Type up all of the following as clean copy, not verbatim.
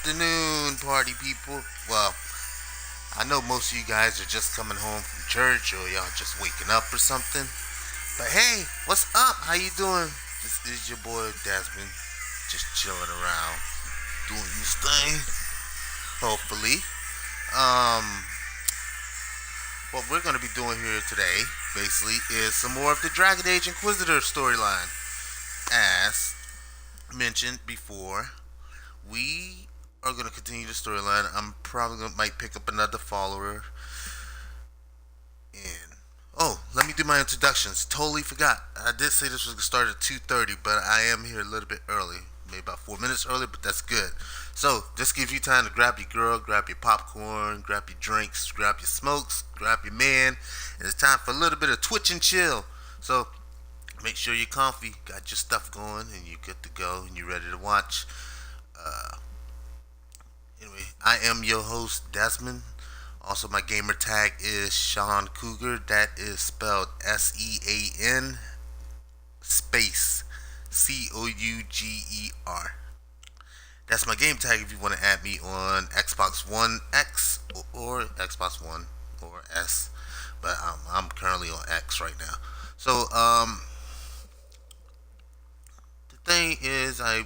afternoon, party people. Well, I know most of you guys are just coming home from church or y'all just waking up or something. But hey, what's up? How you doing? This is your boy Desmond, just chilling around, doing this thing. Hopefully. Um, what we're gonna be doing here today, basically, is some more of the Dragon Age Inquisitor storyline. As mentioned before, we are gonna continue the storyline. I'm probably gonna might pick up another follower. And oh, let me do my introductions. Totally forgot. I did say this was gonna start at 2:30, but I am here a little bit early, maybe about 4 minutes early, but that's good. So this gives you time to grab your girl, grab your popcorn, grab your drinks, grab your smokes, grab your man, and it's time for a little bit of twitch and chill. So make sure you're comfy, got your stuff going, and you're good to go, and you're ready to watch. Uh, Anyway, I am your host, Desmond. Also, my gamer tag is Sean Cougar. That is spelled SEAN space COUGER. That's my game tag if you want to add me on Xbox One X or Xbox One or S. But I'm currently on X right now. So, the thing is, I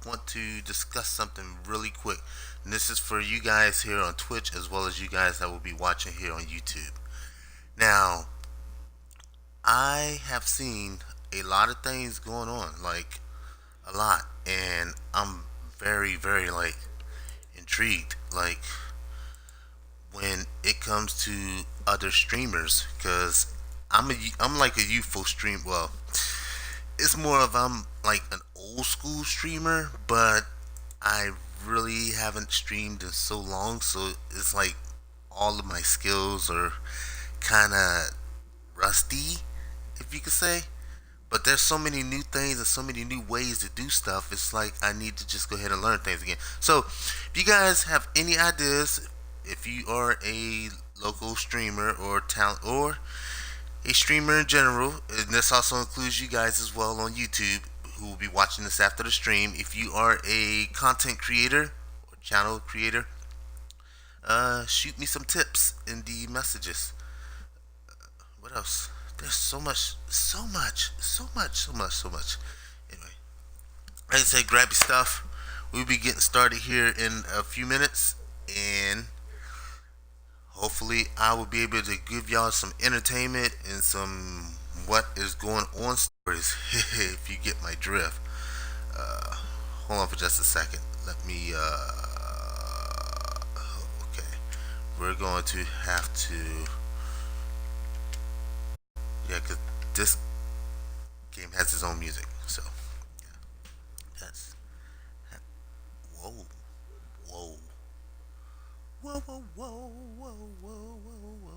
want to discuss something really quick. And this is for you guys here on Twitch as well as you guys that will be watching here on YouTube. Now, I have seen a lot of things going on, like a lot, and I'm very, very like intrigued. Like when it comes to other streamers, because I'm like a youthful stream. Well, it's more of I'm like an old school streamer, but I really haven't streamed in so long, so it's like all of my skills are kind of rusty, if you could say. But there's so many new things and so many new ways to do stuff. It's like I need to just go ahead and learn things again. So, if you guys have any ideas, if you are a local streamer or talent or a streamer in general, and this also includes you guys as well on YouTube who will be watching this after the stream. If you are a content creator or channel creator, shoot me some tips in the messages. What else? There's so much, so much, so much, so much, so much. Anyway, like I say, grab your stuff. We'll be getting started here in a few minutes, and hopefully, I will be able to give y'all some entertainment and some what is going on stories if you get my drift. Uh, Hold on for just a second. Let me. Okay, we're going to have to. Yeah, because this game has its own music. So, yeah, that's. Whoa, whoa, whoa, whoa, whoa, whoa, whoa, whoa, whoa.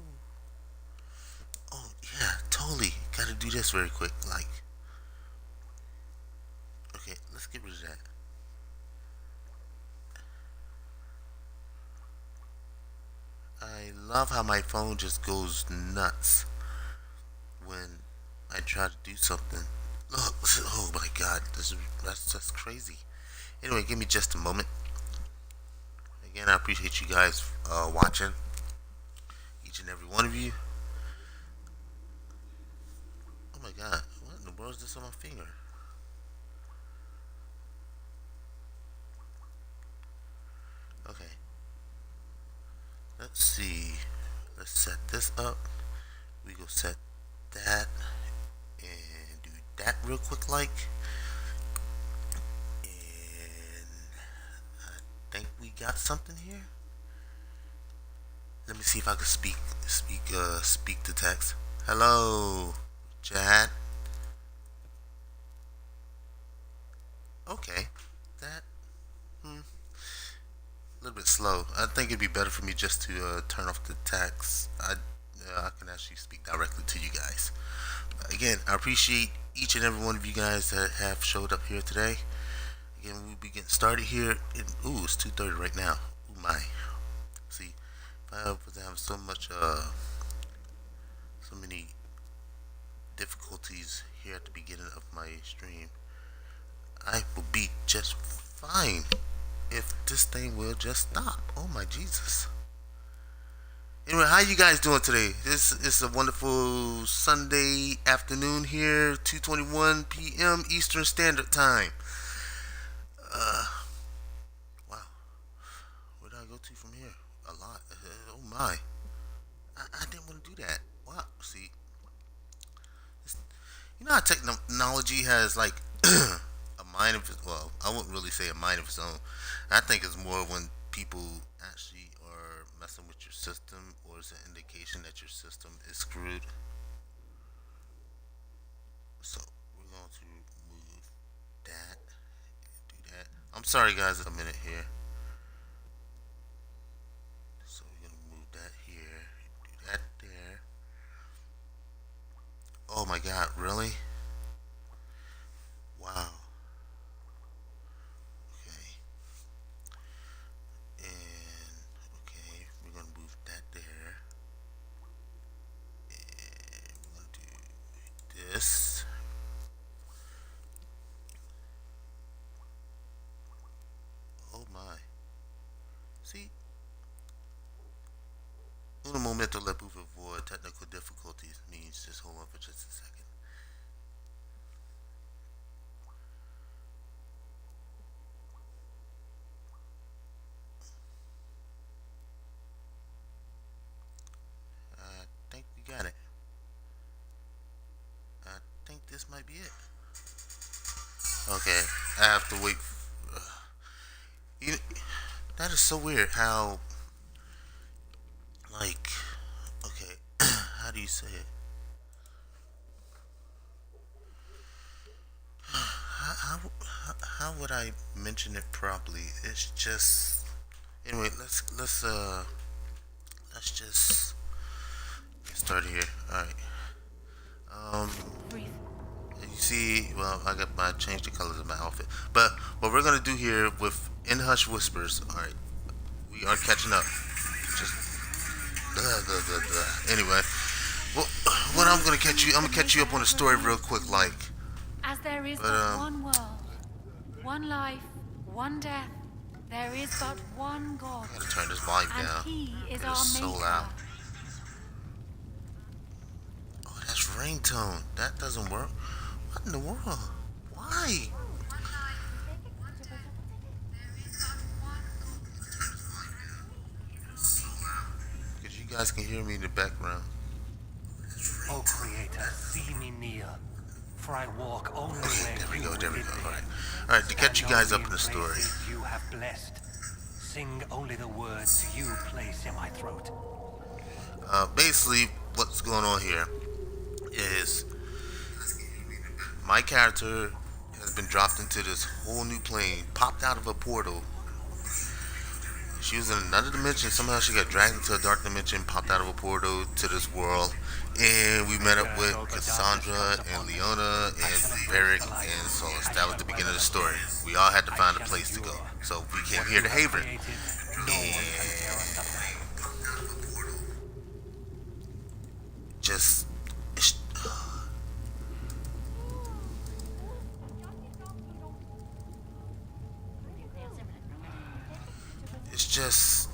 Oh yeah, totally. Gotta do this very quick. Like, okay, let's get rid of that. I love how my phone just goes nuts when I try to do something. Look, oh my god, that's just crazy. Anyway, give me just a moment. Again, I appreciate you guys watching, each and every one of you. Oh my god, what in the world is this on my finger? Okay, let's see. Let's set this up. We go set that and do that real quick, like. And I think we got something here. Let me see if I can speak to text. Hello, chat. Okay, that a little bit slow. I think it'd be better for me just to turn off the text. I can actually speak directly to you guys. Again, I appreciate each and every one of you guys that have showed up here today. Again, we'll be getting started here. Ooh, it's 2:30 right now. Ooh my. See, if I was to have so many difficulties here at the beginning of my stream, I will be just fine. if this thing will just stop. Oh my Jesus. Anyway, how you guys doing today? This is a wonderful Sunday afternoon here, 2:21 p.m. Eastern Standard Time. Uh, wow. Where did I go to from here? A lot. Oh my. I didn't want to do that. Wow. See, you know how technology has like a mind of its, well, I wouldn't really say a mind of its own. I think it's more when people actually are messing with your system, or it's an indication that your system is screwed. So we're going to move that, do that. I'm sorry guys, a minute here. So we're gonna move that here, do that there. Oh my god, really? Wow. Okay. And okay, we're gonna move that there. And we're gonna do this. Oh my. See? Un momento le por favor. Technical difficulties means just hold on for just a second. I think we got it. I think this might be it. Okay, I have to wait. You, that is so weird how, like, okay, how do you say it? How would I mention it properly? It's just anyway. Let's just get started here. All right. Um, you see, well, I changed the colors of my outfit. But what we're gonna do here with In Hush Whispers. All right, we are catching up. Just anyway. Well, what I'm gonna catch you up on the story real quick, like. As there is But but one world, one life, one death, there is but one God, I gotta turn this volume and down. He is It our is so Maker. loud. Oh, that's ringtone. That doesn't work. What in the world? Why? Because you guys can hear me in the background. O Creator, see me near, for I walk only where There we you go. There we lead go. me. All right. All right. To catch you Stand guys only up in the story. places you have blessed. Sing only the words you place in my throat. Basically, what's going on here is my character has been dropped into this whole new plane, popped out of a portal. She was in another dimension. Somehow she got dragged into a dark dimension, popped out of a portal to this world. And we met up with Cassandra and Leona and Varric and Solus. That was the beginning of the story. We all had to find a place to go. So we came here to Haven. And just it's just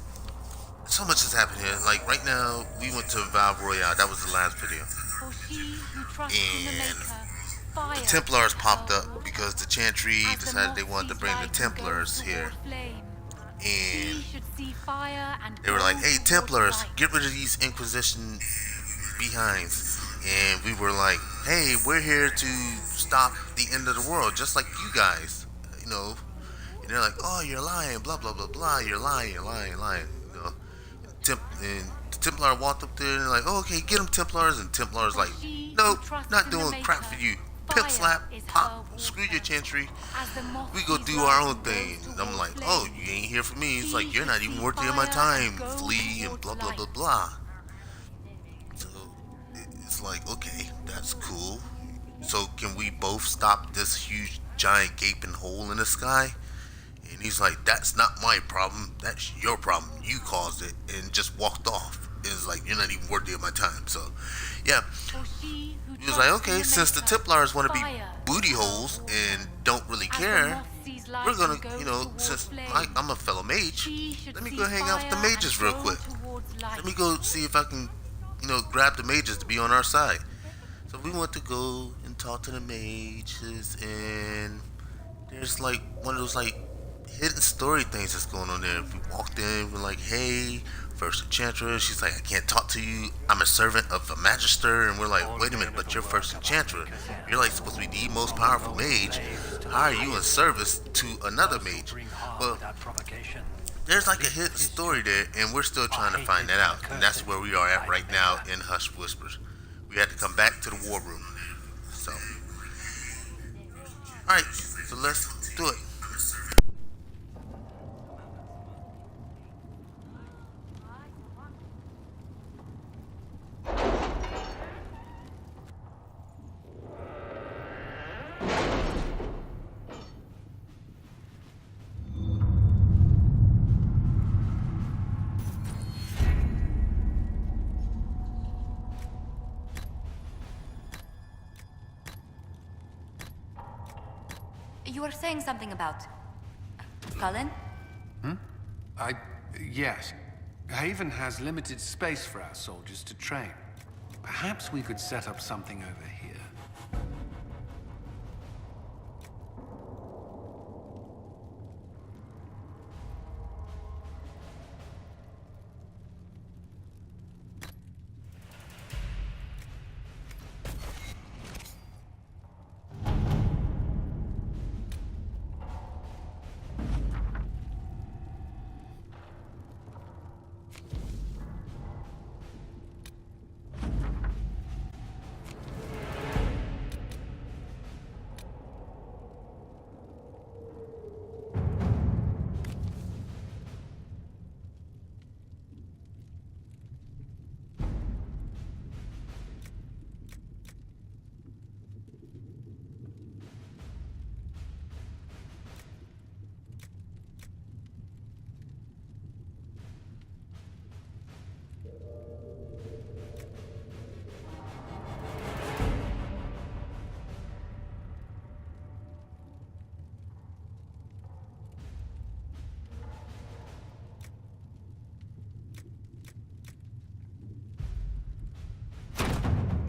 so much has happened here. Like right now, we went to Valve Royale. That was the last video. For she who trusts in the And Maker, fire the Templars is popped her up wood. because the Chantry As the decided they moth wanted to sees bring the light and Templars goes here. toward flame, And she should see fire and they were like, go "Hey, toward Templars, light." get rid of these Inquisition behinds." And we were like, "Hey, we're here to stop the end of the world, just like you guys, you know." And they're like, "Oh, you're lying, blah blah blah blah. You're lying, you're lying, you're lying." You know. And the Templar walked up there and they're like, "Oh, okay, get them Templars." And Templars For like, she "Nope, who trusts not in the doing crap Maker, for you. fire Pimp slap, is her pop, water. screw your Chantry. As the moth We go sees do light our own and goes thing." And I'm toward like, flame, "Oh, you ain't here for me." It's she like, "You're not should even see worthy of my fire and time, go flea," and towards blah blah light. blah blah. So it's like, okay, that's cool. So can we both stop this huge giant gaping hole in the sky? And he's like, "That's not my problem. That's your problem. You caused it," and just walked off. It's like, "You're not even worthy of my time." So, yeah. For she who He was like, trusts in "Okay, the since the Maker, Templars want to be fire booty is her holes water. and don't really As the care, moth sees we're light gonna, and goes since towards flame, I'm a fellow mage, she should let me see go hang out with the fire and mages real go quick. towards light. Let me go see if I can, grab the mages to be on our side. So we want to go and talk to the mages, and there's like one of those like hidden story things that's going on there. If we walked in, we're like, "Hey, first enchantress." She's like, "I can't talk to you. I'm a servant of a magister." And we're like, All "Wait a men minute, of but the you're work first of enchantress. Inquisition, You're like supposed to be the most from powerful lowly mage. slaves to the How are you in highest. service to another Those who mage?" bring harm Well, without provocation there's and like a leave hidden his story there, children and we're still are trying to find hated that and out. And that's accursed where we are at by the right now Maker. in Hush Whispers. We had to come back to the war room. So, alright, so let's do it. You were saying something about Cullen? I... yes. Haven has limited space for our soldiers to train. Perhaps we could set up something over here.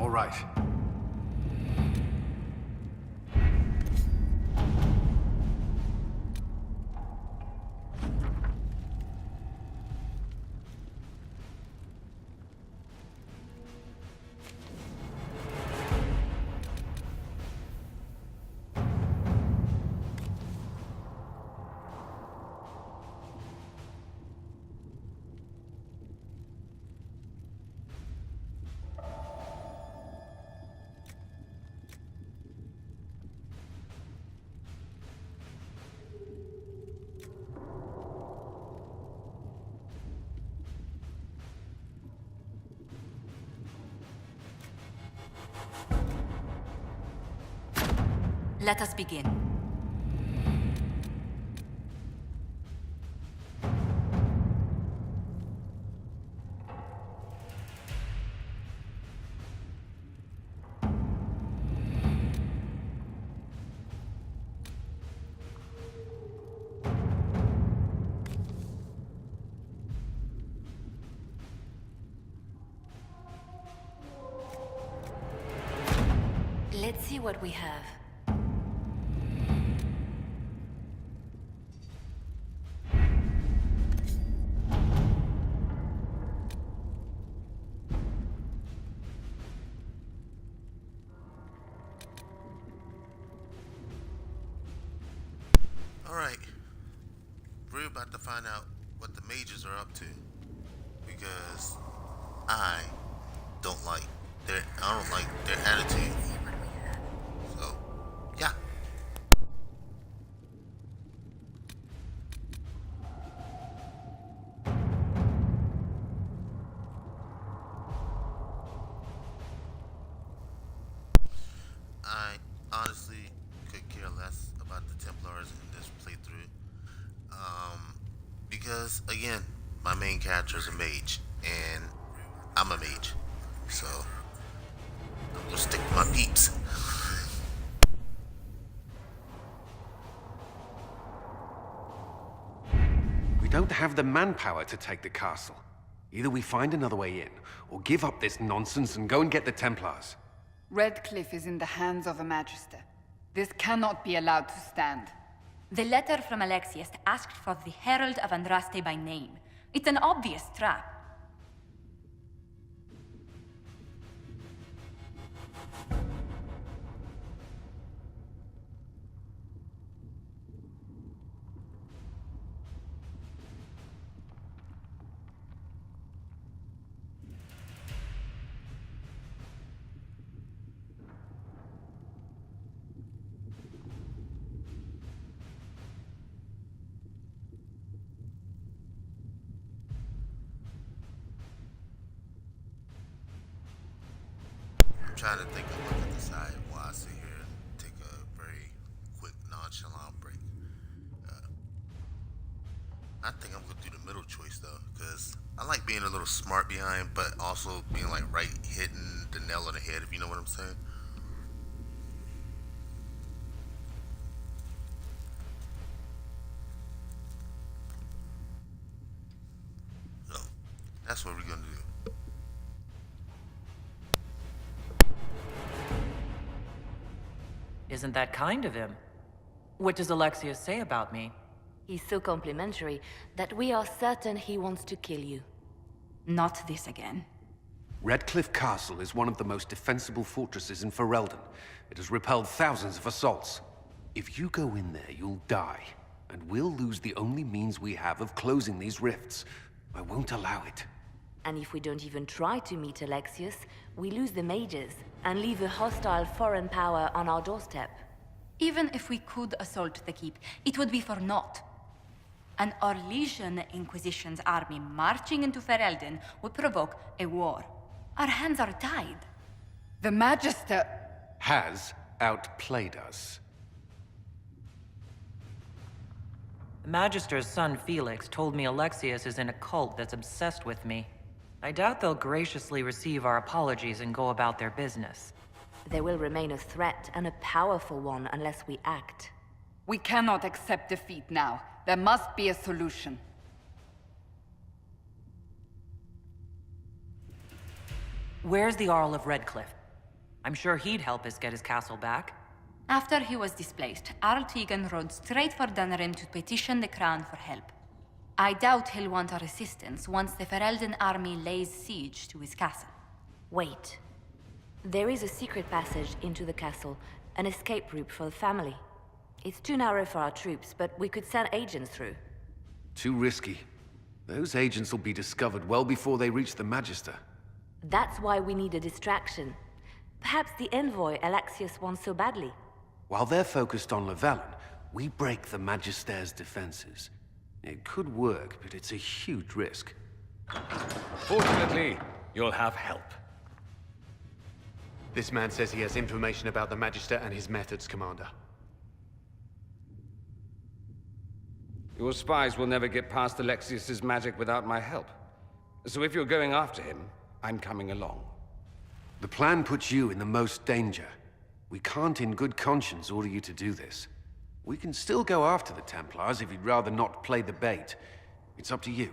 All right. Let us begin. Let's see what we have. Alright, we're about to find out what the mages are up to. Because I I don't like their attitude. So, yeah. I honestly could care less about the Templars in this playthrough. Because again, my main character is a mage, and I'm a mage. So, I'm gonna stick with my peeps. don't have the manpower to take the castle. Either we find another way in, or give up this nonsense and go and get the Templars. Redcliffe is in the hands of a Magister. This cannot be allowed to stand. The letter from Alexius asked for the Herald of Andraste by name. It's an obvious trap. I'm trying to think of what to decide while I sit here and take a very quick, nonchalant break. I think I'm gonna do the middle choice though, because I like being a little smart behind, but also being like right hitting the nail on the head, if you know what I'm saying. So that's what we're gonna do. Isn't that kind of him? What does Alexius say about me? He's so complimentary that we are certain he wants to kill you. Not this again. Redcliffe Castle is one of the most defensible fortresses in Ferelden. It has repelled thousands of assaults. If you go in there, you'll die. And we'll lose the only means we have of closing these rifts. I won't allow it. And if we don't even try to meet Alexius, we lose the mages and leave a hostile foreign power on our doorstep. Even if we could assault the keep, it would be for naught. An Orlesian Inquisition's army marching into Ferelden would provoke a war. Our hands are tied. The Magister... Has outplayed us. The Magister's son Felix told me Alexius is in a cult that's obsessed with me. I doubt they'll graciously receive our apologies and go about their business. There will remain a threat, and a powerful one, unless we act. We cannot accept defeat now. There must be a solution. Where's the Jarl of Redcliffe? I'm sure he'd help us get his castle back. After he was displaced, Arl Tegan rode straight for Dunrim to petition the Crown for help. I doubt he'll want our assistance once the Ferelden army lays siege to his castle. Wait. There is a secret passage into the castle, an escape route for the family. It's too narrow for our troops, but we could send agents through. Too risky. Those agents will be discovered well before they reach the Magister. That's why we need a distraction. Perhaps the envoy Alexius wants so badly. While they're focused on Llewellyn, we break the Magister's defenses. It could work, but it's a huge risk. Fortunately, you'll have help. This man says he has information about the Magister and his methods, Commander. Your spies will never get past Alexius's magic without my help. So if you're going after him, I'm coming along. The plan puts you in the most danger. We can't in good conscience order you to do this. We can still go after the Templars if you'd rather not play the bait. It's up to you.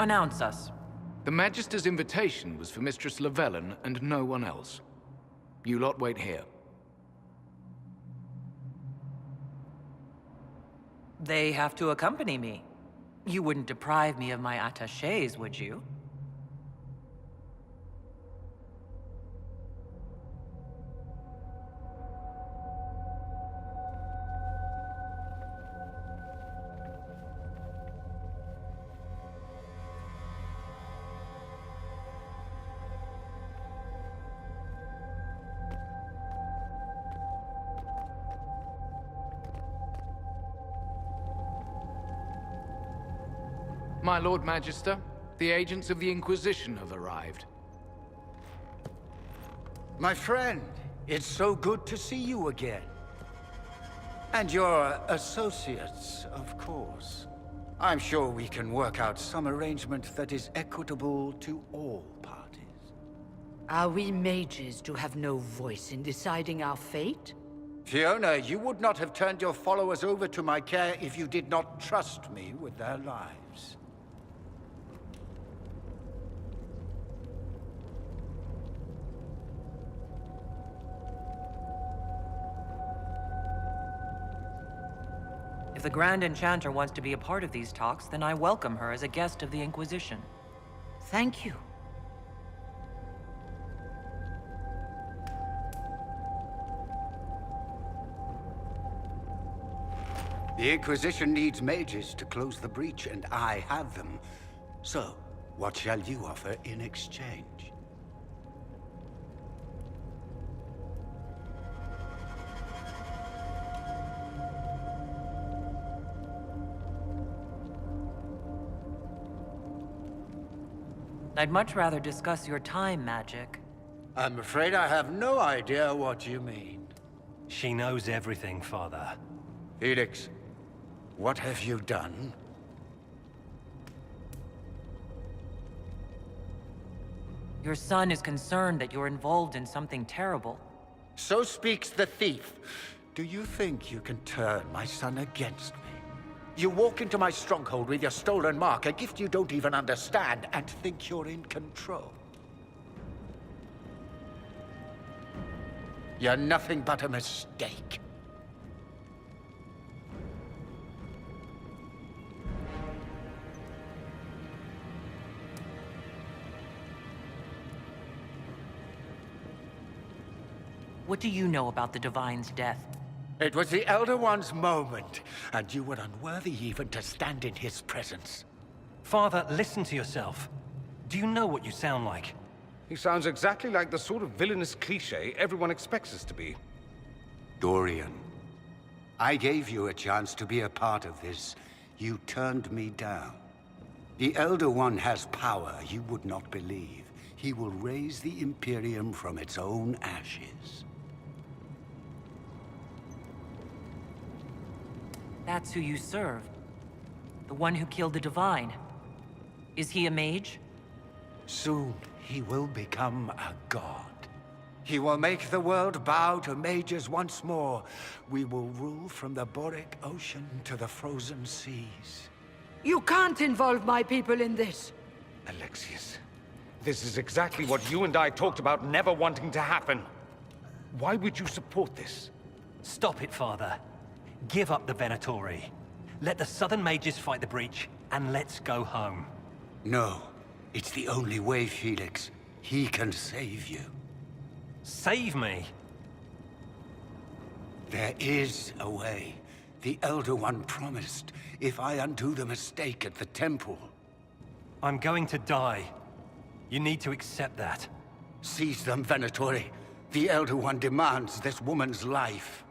Announce us. The Magister's invitation was for Mistress Llewellyn and no one else. You lot wait here. They have to accompany me. You wouldn't deprive me of my attachés, would you? My Lord Magister, the agents of the Inquisition have arrived. My friend, it's so good to see you again. And your associates, of course. I'm sure we can work out some arrangement that is equitable to all parties. Are we mages to have no voice in deciding our fate? Fiona, you would not have turned your followers over to my care if you did not trust me with their lives. If the Grand Enchanter wants to be a part of these talks, then I welcome her as a guest of the Inquisition. Thank you. The Inquisition needs mages to close the breach, and I have them. So, what shall you offer in exchange? I'd much rather discuss your time magic. I'm afraid I have no idea what you mean. She knows everything, Father. Felix, what have you done? Your son is concerned that you're involved in something terrible. So speaks the thief. Do you think you can turn my son against me? You walk into my stronghold with your stolen mark, a gift you don't even understand, and think you're in control. You're nothing but a mistake. What do you know about the Divine's death? It was the Elder One's moment, and you were unworthy even to stand in his presence. Father, listen to yourself. Do you know what you sound like? He sounds exactly like the sort of villainous cliché everyone expects us to be. Dorian, I gave you a chance to be a part of this. You turned me down. The Elder One has power you would not believe. He will raise the Imperium from its own ashes. That's who you serve. The one who killed the Divine. Is he a mage? Soon, he will become a god. He will make the world bow to mages once more. We will rule from the Boric Ocean to the frozen seas. You can't involve my people in this. Alexius, this is exactly what you and I talked about never wanting to happen. Why would you support this? Stop it, Father. Give up the Venatori. Let the Southern Mages fight the breach, and let's go home. No. It's the only way, Felix. He can save you. Save me? There is a way. The Elder One promised, if I undo the mistake at the temple. I'm going to die. You need to accept that. Seize them, Venatori. The Elder One demands this woman's life.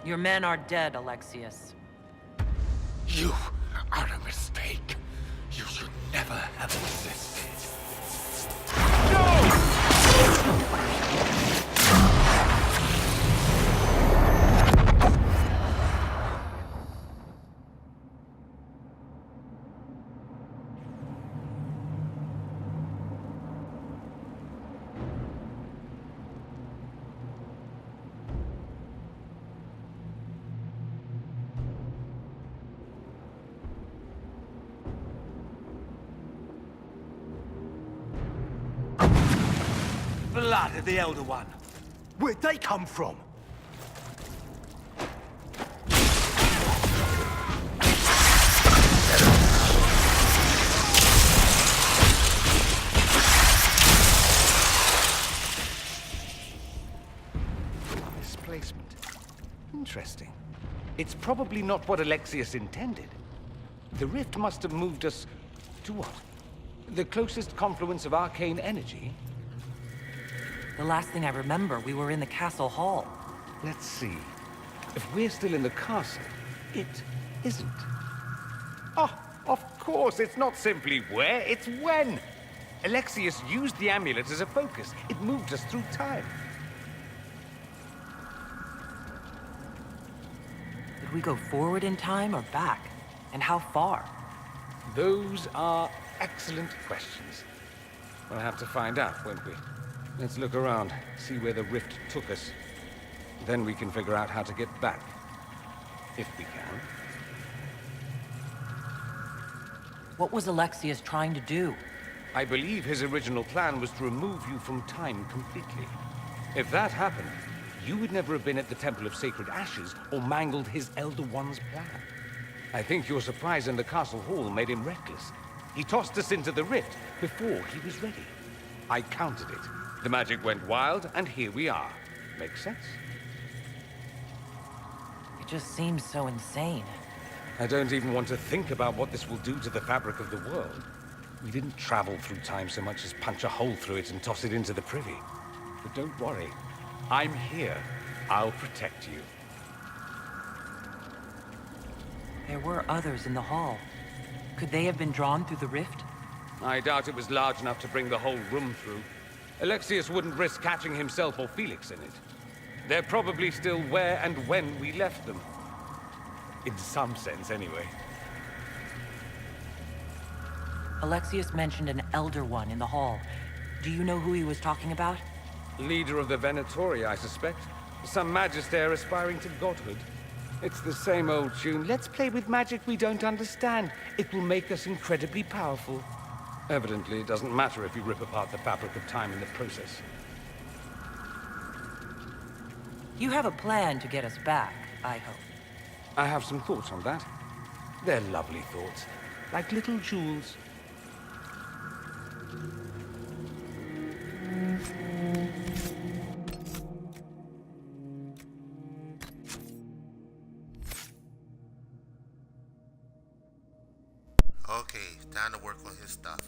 Your men are dead, Alexius. You are a mistake. You should never have existed. Blood of the Elder One. Where'd they come from? Displacement. Interesting. It's probably not what Alexius intended. The rift must have moved us to what? The closest confluence of arcane energy? The last thing I remember, we were in the castle hall. Let's see. If we're still in the castle, it isn't. Oh, of course, it's not simply where, it's when. Alexius used the amulet as a focus. It moved us through time. Did we go forward in time or back? And how far? Those are excellent questions. We'll have to find out, won't we? Let's look around, see where the rift took us. Then we can figure out how to get back. If we can. What was Alexius trying to do? I believe his original plan was to remove you from time completely. If that happened, you would never have been at the Temple of Sacred Ashes or mangled his Elder One's plan. I think your surprise in the castle hall made him reckless. He tossed us into the rift before he was ready. I countered it. The magic went wild, and here we are. Makes sense? It just seems so insane. I don't even want to think about what this will do to the fabric of the world. We didn't travel through time so much as punch a hole through it and toss it into the privy. But don't worry. I'm here. I'll protect you. There were others in the hall. Could they have been drawn through the rift? I doubt it was large enough to bring the whole room through. Alexius wouldn't risk catching himself or Felix in it. They're probably still where and when we left them. In some sense, anyway. Alexius mentioned an Elder One in the hall. Do you know who he was talking about? Leader of the Venatori, I suspect. Some magister aspiring to godhood. It's the same old tune. Let's play with magic we don't understand. It will make us incredibly powerful. Evidently, it doesn't matter if we rip apart the fabric of time in the process. You have a plan to get us back, I hope. I have some thoughts on that. They're lovely thoughts, like little jewels. Okay, time to work on his stuff.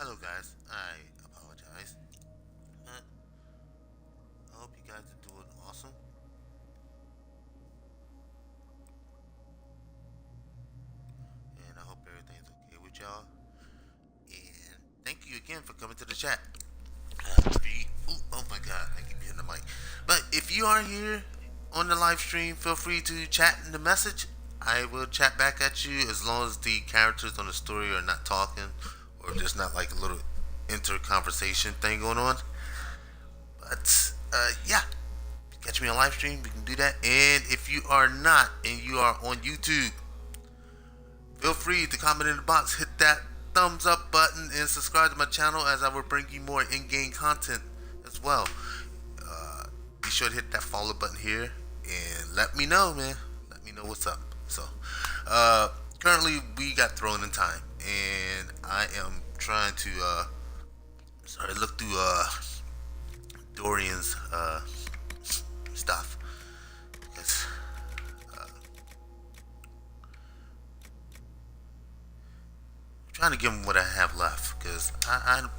Hello guys, I apologize, but I hope you guys are doing awesome. And I hope everything's okay with y'all. And thank you again for coming to the chat. Oh my god, I keep hitting the mic. But if you are here on the live stream, feel free to chat in the message. I will chat back at you as long as the characters on the story are not talking or there's not like a little inter-conversation thing going on. But yeah, catch me on live stream, we can do that. And if you are not and you are on YouTube, feel free to comment in the box, hit that thumbs up button, and subscribe to my channel as I will bring you more in-game content as well. Be sure to hit that follow button here and let me know, man. Let me know what's up. So, currently we got thrown in time, and I am trying to look through Dorian's stuff because I'm trying to give him what I have left because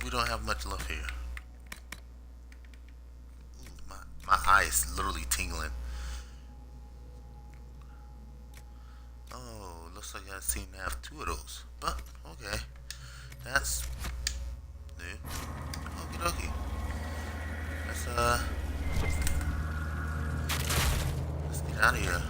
we don't have much left here. My eye is literally tingling. Oh, looks like I seem to have two of those. But okay, that's new. Okie dokie. Let's get out of here.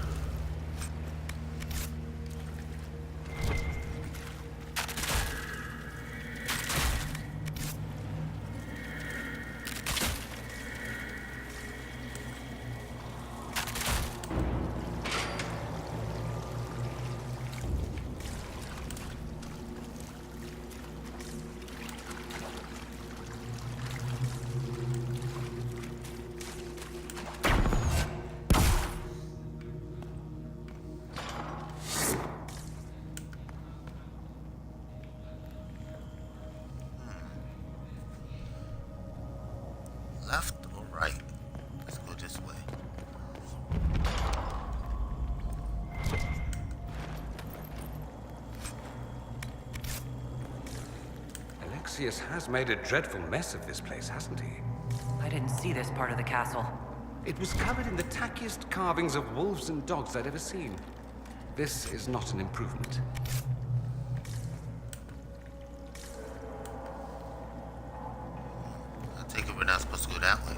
Left or right? Let's go this way. Alexius has made a dreadful mess of this place, hasn't he? I didn't see this part of the castle. It was covered in the tackiest carvings of wolves and dogs I'd ever seen. This is not an improvement. I take it we're not supposed to go that way.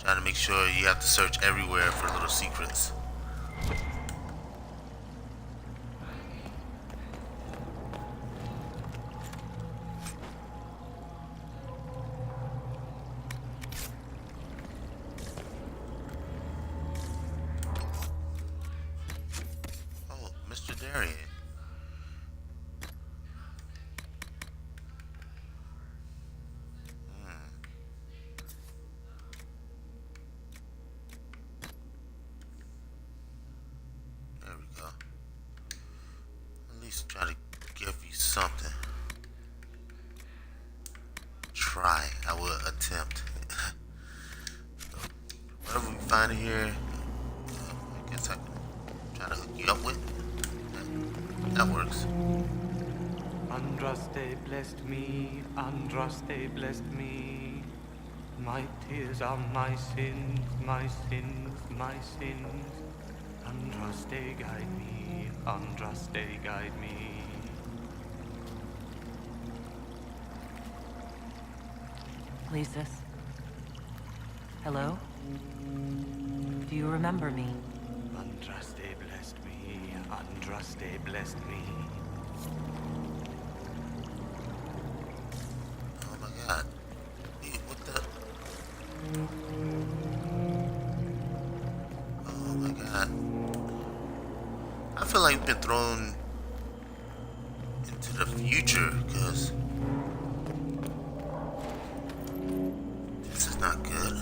Trying to make sure you have to search everywhere for little secrets. Oh, Mr. Darian. There we go. At least try to give you something. Try. I will attempt. So, whatever we find in here, I guess I can try to hook you up with. That works. Andraste blessed me, Andraste blessed me. My tears are my sins, my sins, my sins. Andraste guide me, Andraste guide me. Lysis? Hello? Do you remember me? Andraste blessed me, Andraste blessed me. Oh my god. Hey, what the? Oh my god. I feel like we've been thrown into the future, because this is not good.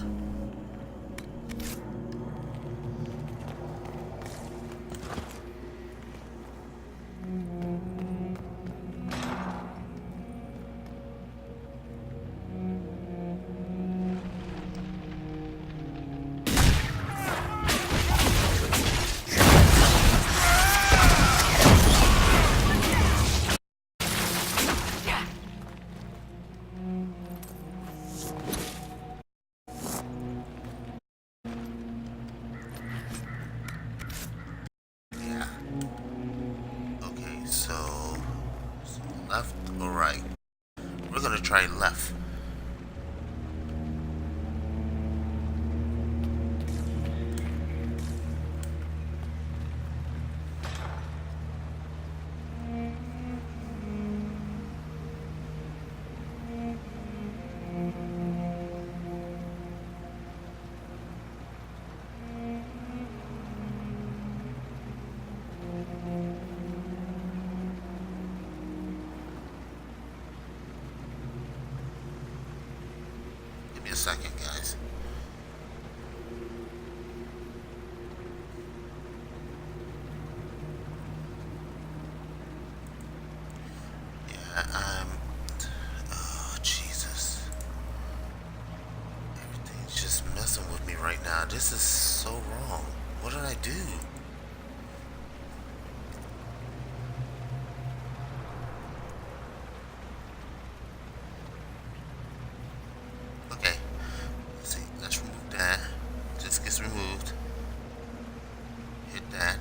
Okay, so left or right? We're gonna try left. Give me a second, guys. Yeah, oh, Jesus. Everything's just messing with me right now. This is so wrong. What did I do? Okay. Let's see. Let's remove that. Just gets removed. Hit that.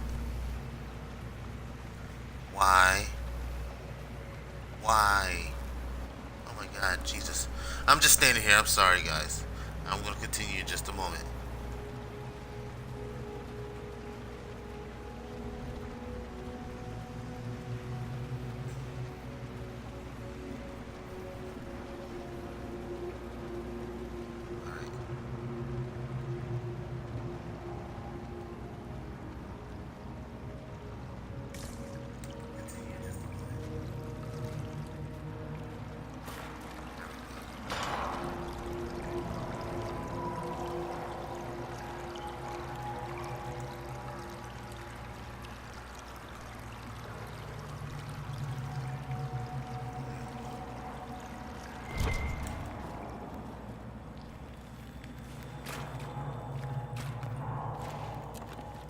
Why? Why? Oh my God, Jesus. I'm just standing here. I'm sorry, guys. I'm going to continue in just a moment.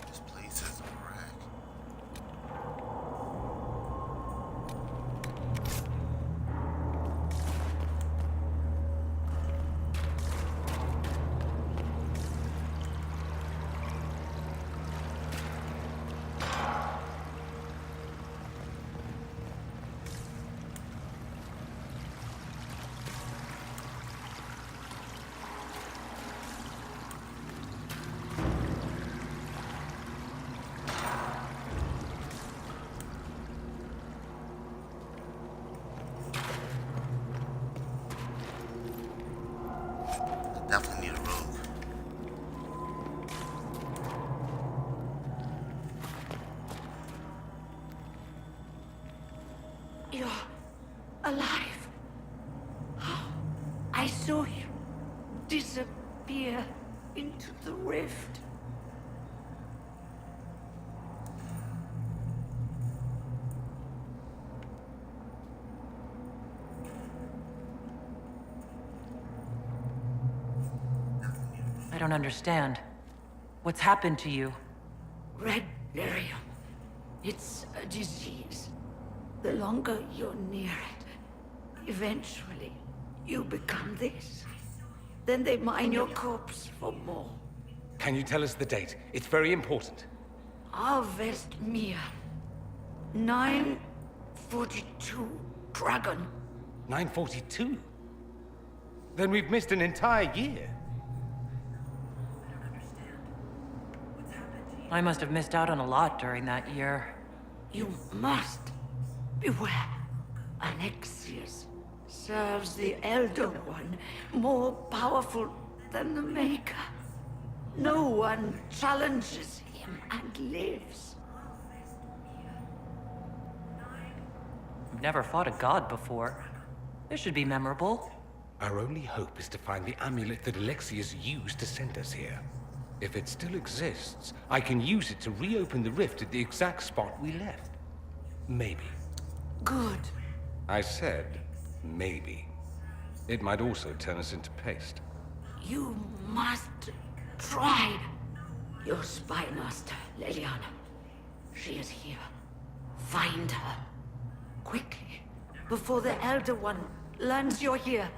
This place is a wreck. Definitely need a rogue. You're alive. I saw you disappear into the rift. I don't understand. What's happened to you? Red Lyrium. It's a disease. The longer you're near it, eventually you become this. Then they mine your corpse for more. Can you tell us the date? It's very important. Harvest Mia. 942 Dragon. 942? Then we've missed an entire year. I must have missed out on a lot during that year. You must beware. Alexius serves the Elder One, more powerful than the Maker. No one challenges him and lives. never fought a god before. This should be memorable. Our only hope is to find the amulet that Alexius used to send us here. If it still exists, I can use it to reopen the rift at the exact spot we left. Maybe. Good. I said, maybe. It might also turn us into paste. You must try. Your spy master, Leliana. She is here. Find her. Quickly. Before the Elder One learns you're here.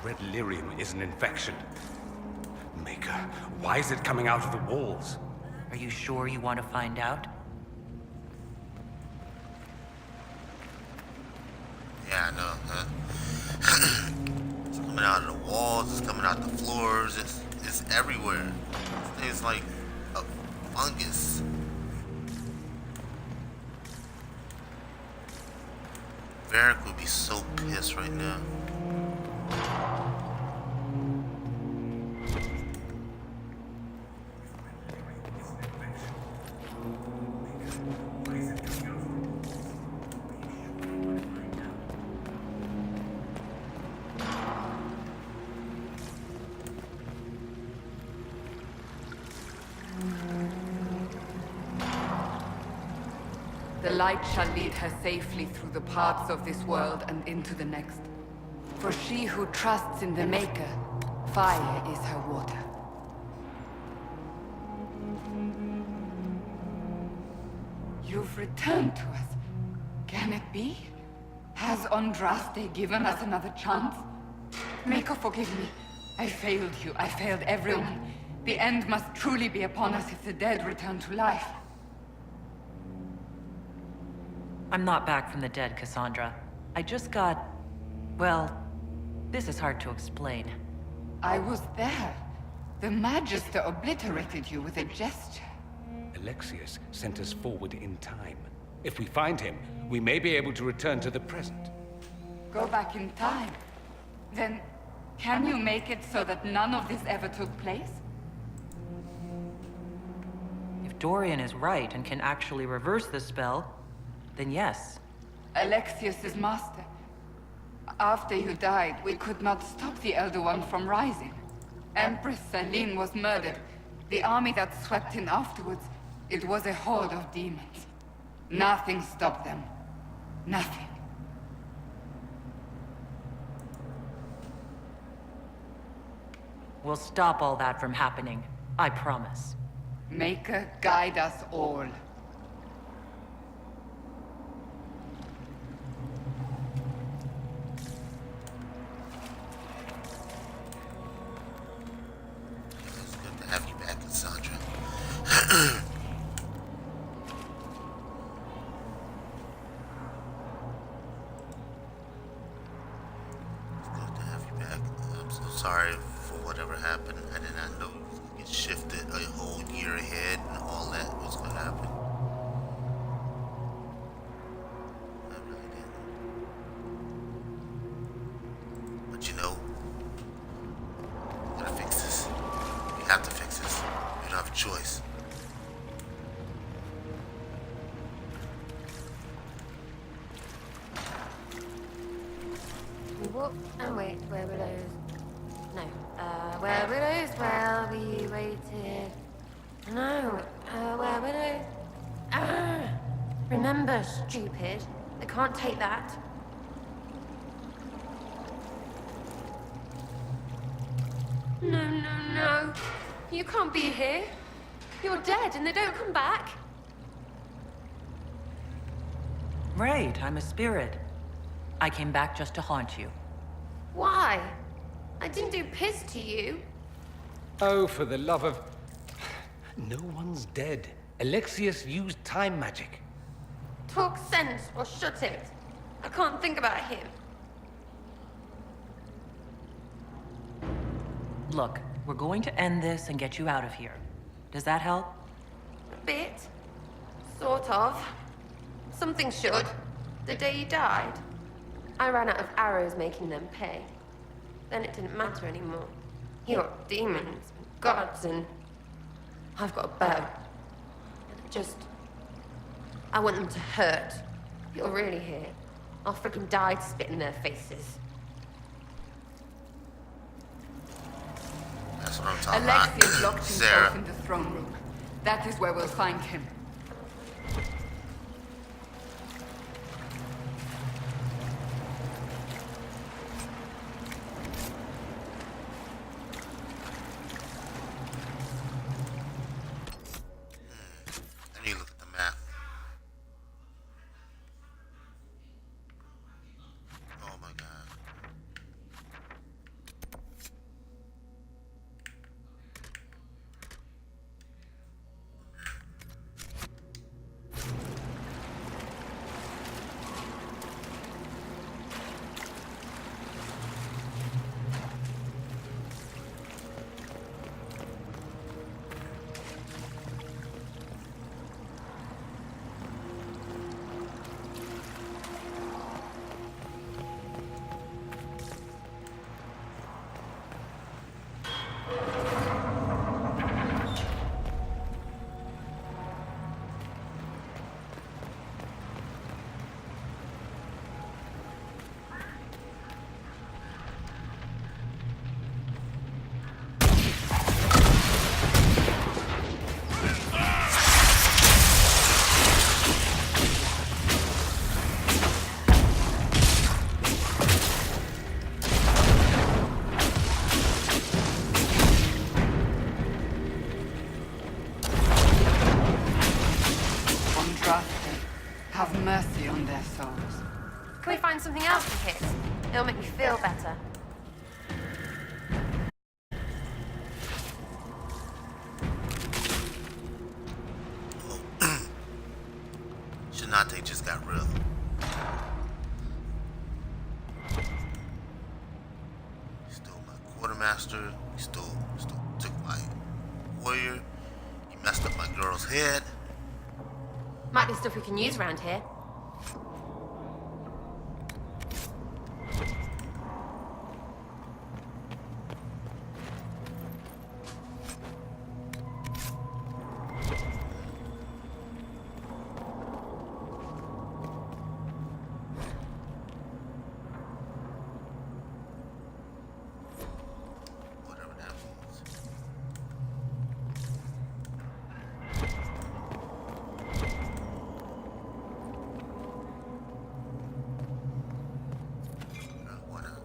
Red lyrium is an infection. Maker, why is it coming out of the walls? Are you sure you want to find out? Yeah, I know, huh? It's coming out of the walls, it's coming out the floors, it's everywhere. This thing's like a fungus. Varric would be so pissed right now. The light shall lead her safely through the paths of this world and into the next. For she who trusts in the Maker, fire is her water. You've returned to us. Can it be? Has Andraste given us another chance? Maker, forgive me. I failed you. I failed everyone. The end must truly be upon us if the dead return to life. I'm not back from the dead, Cassandra. I just got... well, this is hard to explain. I was there. The Magister obliterated you with a gesture. Alexius sent us forward in time. If we find him, we may be able to return to the present. Go back in time? Then, can you make it so that none of this ever took place? If Dorian is right and can actually reverse the spell, then yes. Alexius is master. After you died, we could not stop the Elder One from rising. Empress Celine was murdered. The army that swept in afterwards, it was a horde of demons. Nothing stopped them. Nothing. We'll stop all that from happening. I promise. Maker, guide us all. It's good to have you back, Cassandra. It's good to have you back. I'm so sorry for whatever happened. I did not know it was going to get shifted a whole year ahead and all that was going to happen. I really didn't. But you know, we gotta fix this. We have to fix this. We don't have a choice. What? Oh wait, where were those? No. Where were those while we waited? No. Where were those? Remember, stupid. I can't take that. No, no, no. You can't be here. You're dead and they don't come back. Right, I'm a spirit. I came back just to haunt you. Why? I didn't do piss to you. Oh, for the love of... No one's dead. Alexius used time magic. Talk sense or shut it. I can't think about him. Look, We're going to end this and get you out of here. Does that help? A bit. Sort of. Something should. The day you died, I ran out of arrows making them pay. Then it didn't matter anymore. You got demons, and gods, and I've got a bow. I want them to hurt. You're really here. I'll freaking die to spit in their faces. That's what I'm talking Alexius about. locked Sarah. himself in the throne room. That is where we'll find him. I need to look at the map. Oh my god. Have mercy on their souls. Can we find something else to hit? It'll make me feel better. Shinate just got real. He stole my quartermaster. He took my warrior. He messed up my girl's head. Might be stuff we can use around here. Whatever that means. Why not?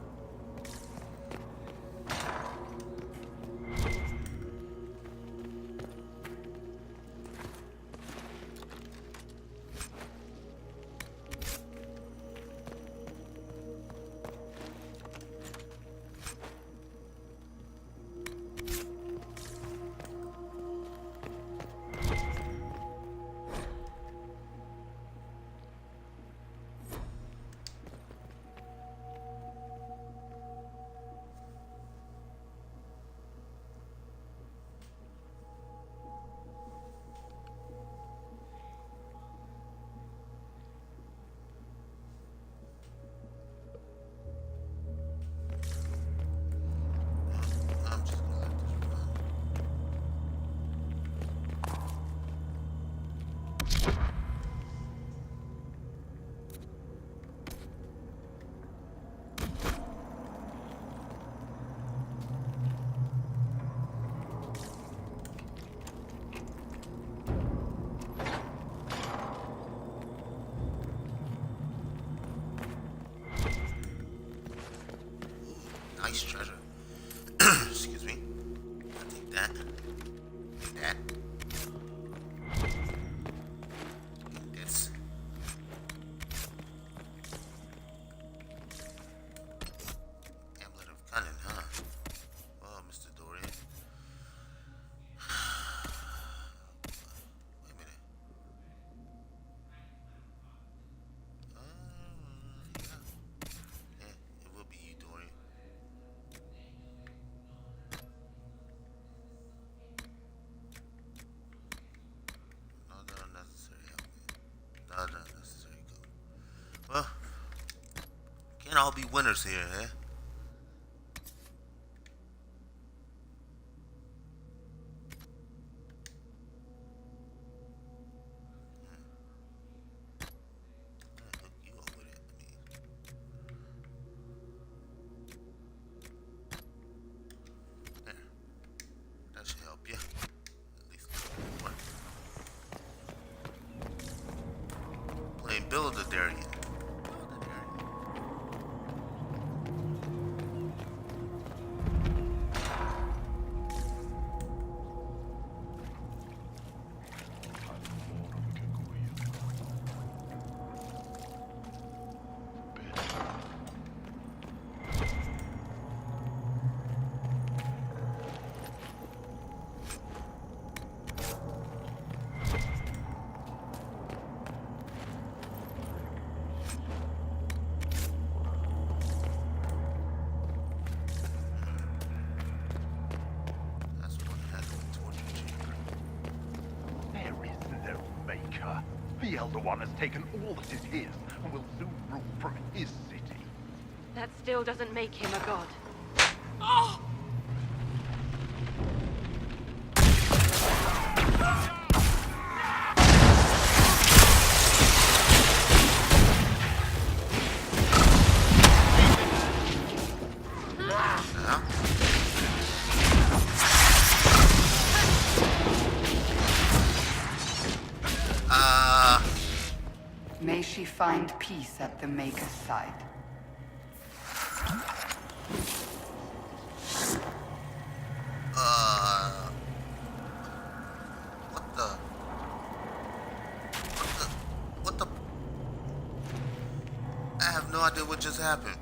I'm just gonna let this run. Nice treasure. Excuse me. I'll take that. Take that. Take this. Amulet of Cunning, huh? Well, Mr. Dorian. Wait a minute. Yeah. Yeah, it will be you, Dorian. Can't all be winners here, eh? That should help you. At least a little more. Playing Build-A-Darian. The Elder One has taken all that is his and will soon rule from his city. That still doesn't make him a god. Oh! May she find peace at the Maker's side. What the? I have no idea what just happened.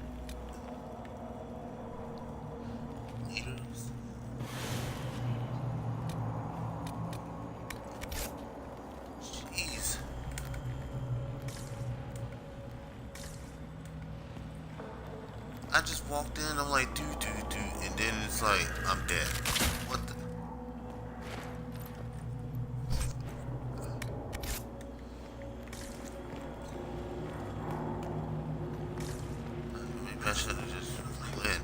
Leaders. Jeez. I just walked in, I'm like, dude, and then it's like, I'm dead. What the? Maybe I should have just went.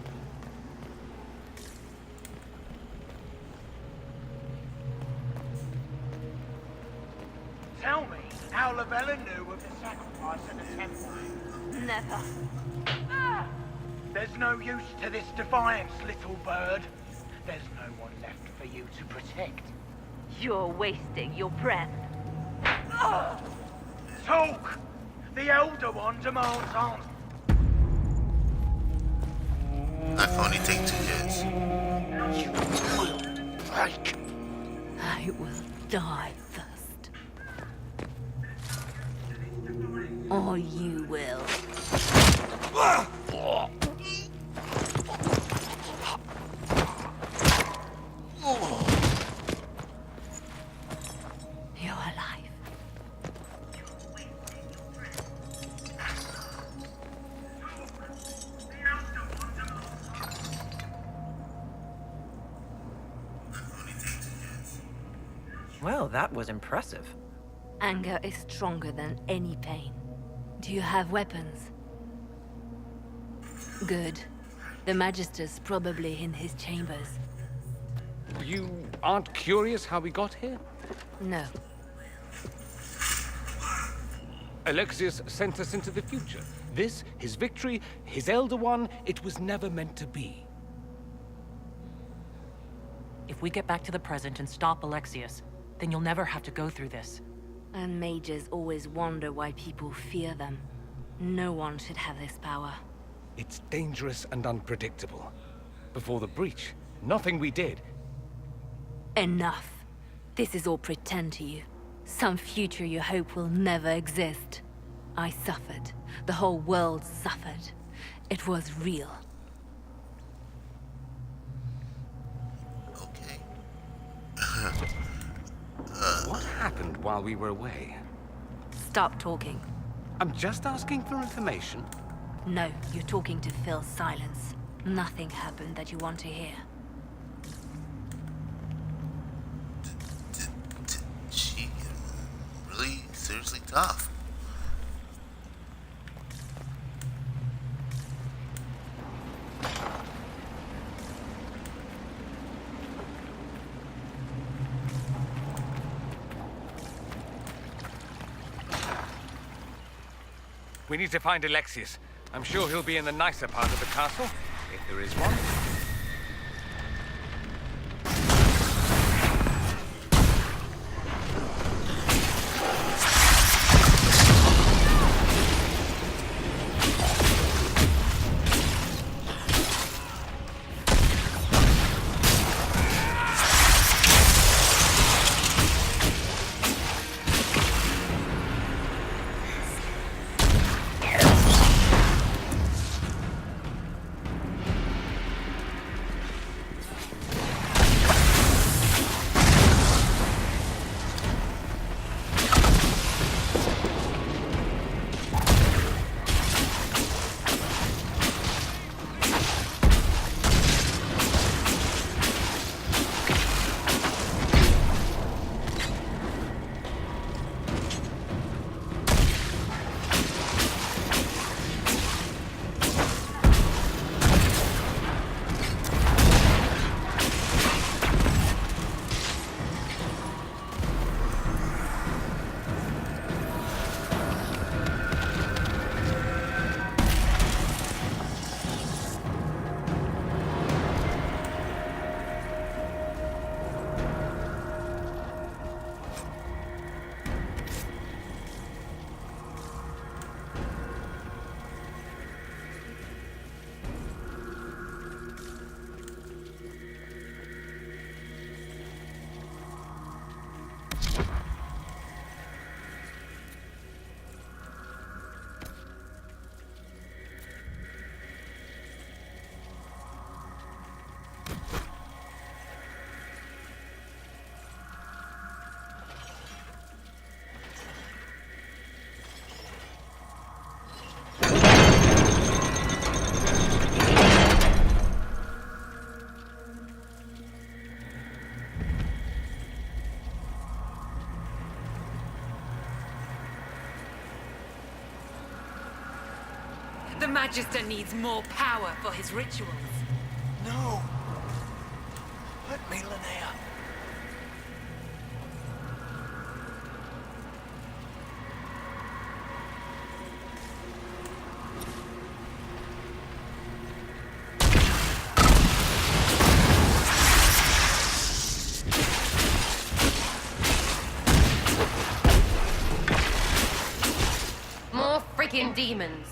Tell me how Lavella knew of the sacrifice at the temple. Never. There's no use to this defiance, little bird. There's no one left for you to protect. You're wasting your breath. Talk! The Elder One demands on. I can only take 2 hits. You will break. I will die first. Or you will. You're alive. Well, that was impressive. Anger is stronger than any pain. Do you have weapons? Good. The Magister's probably in his chambers. You aren't curious how we got here? No. Alexius sent us into the future. This, his victory, his Elder One, it was never meant to be. If we get back to the present and stop Alexius, then you'll never have to go through this. And mages always wonder why people fear them. No one should have this power. It's dangerous and unpredictable. Before the breach, nothing we did. Enough. This is all pretend to you. Some future you hope will never exist. I suffered. The whole world suffered. It was real. Okay. What happened while we were away? Stop talking. I'm just asking for information. No, you're talking to fill silence. Nothing happened that you want to hear. She really seriously tough. We need to find Alexius. I'm sure he'll be in the nicer part of the castle, if there is one. The Magister needs more power for his rituals. No. Let me, Linnea. More freaking demons.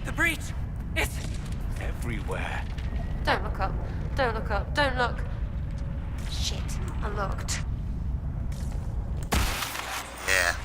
The breach! It's everywhere. Don't look up. Don't look up. Don't look. Shit. Unlocked. Yeah.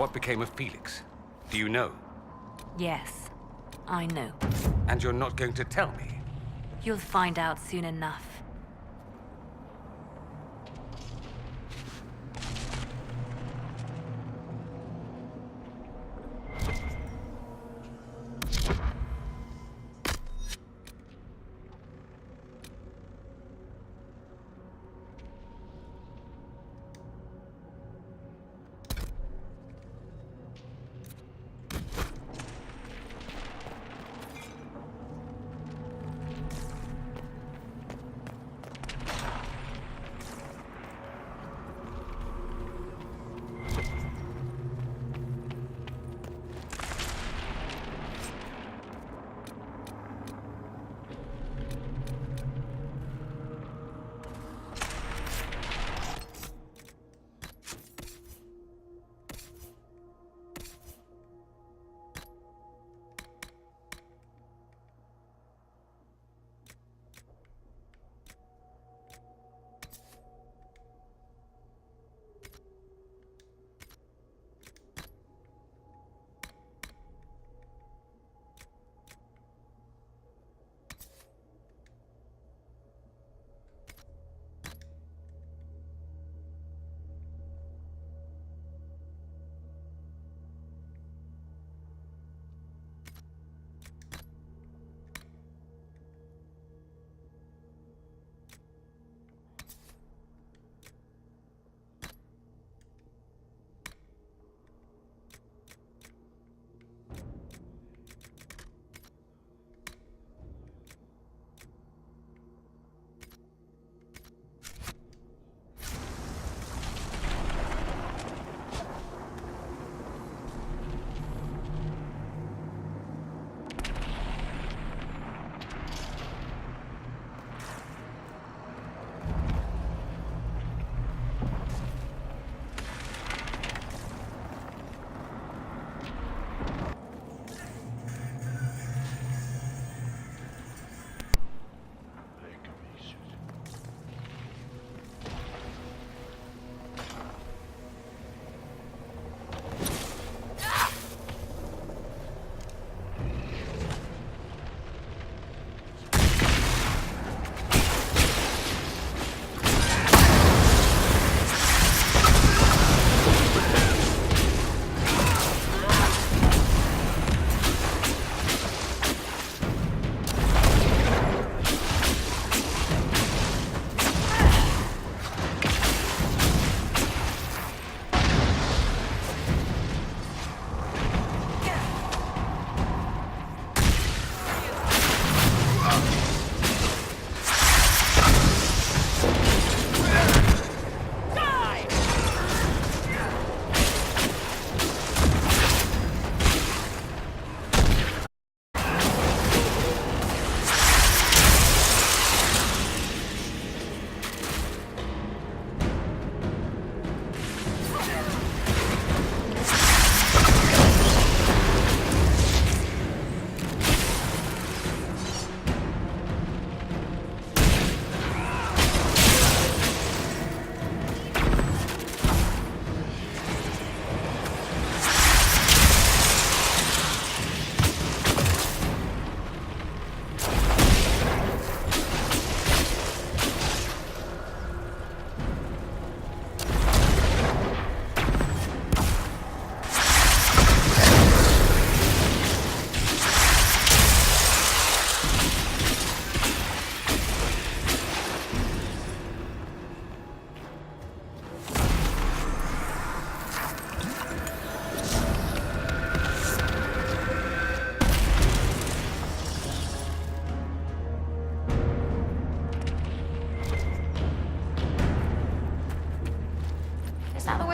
what became of Felix? Do you know? Yes, I know. And you're not going to tell me? You'll find out soon enough.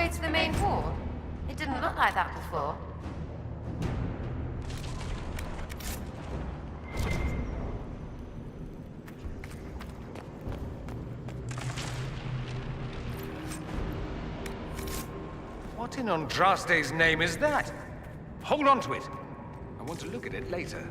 To the main hall? It didn't look like that before. What in Andraste's name is that? Hold on to it. I want to look at it later.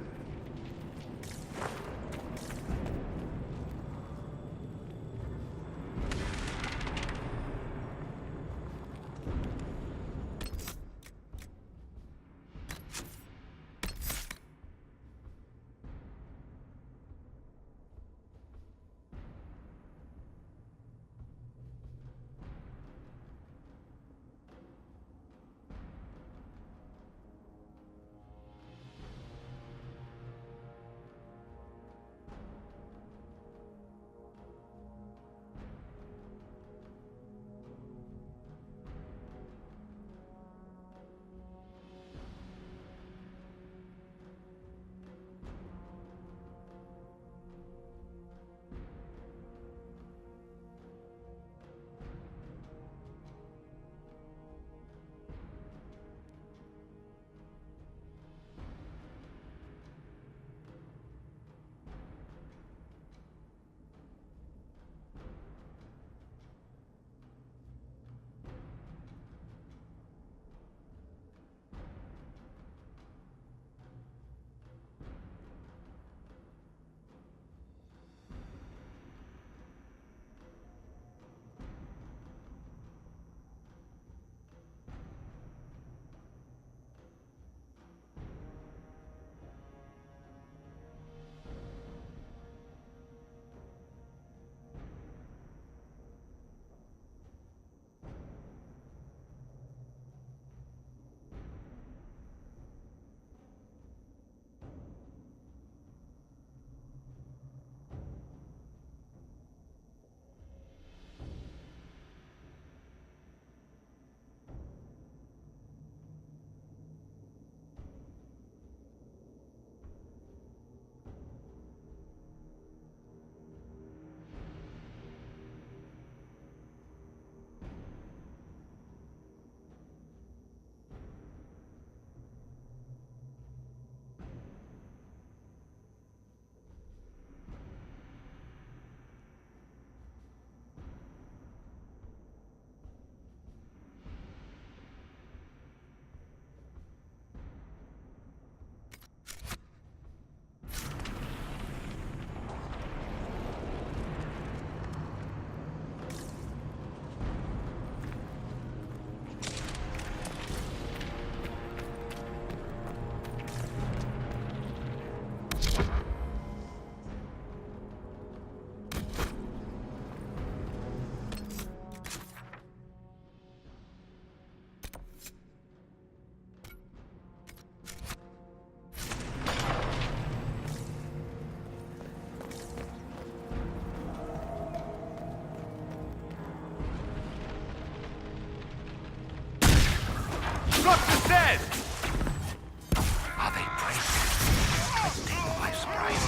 stairs! Are they brave? Try to take them by surprise.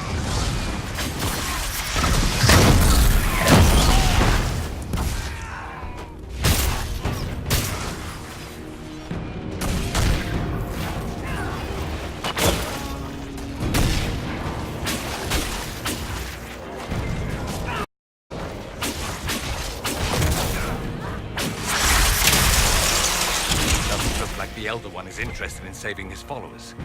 Doesn't look like the Elder One is interested in saving his followers.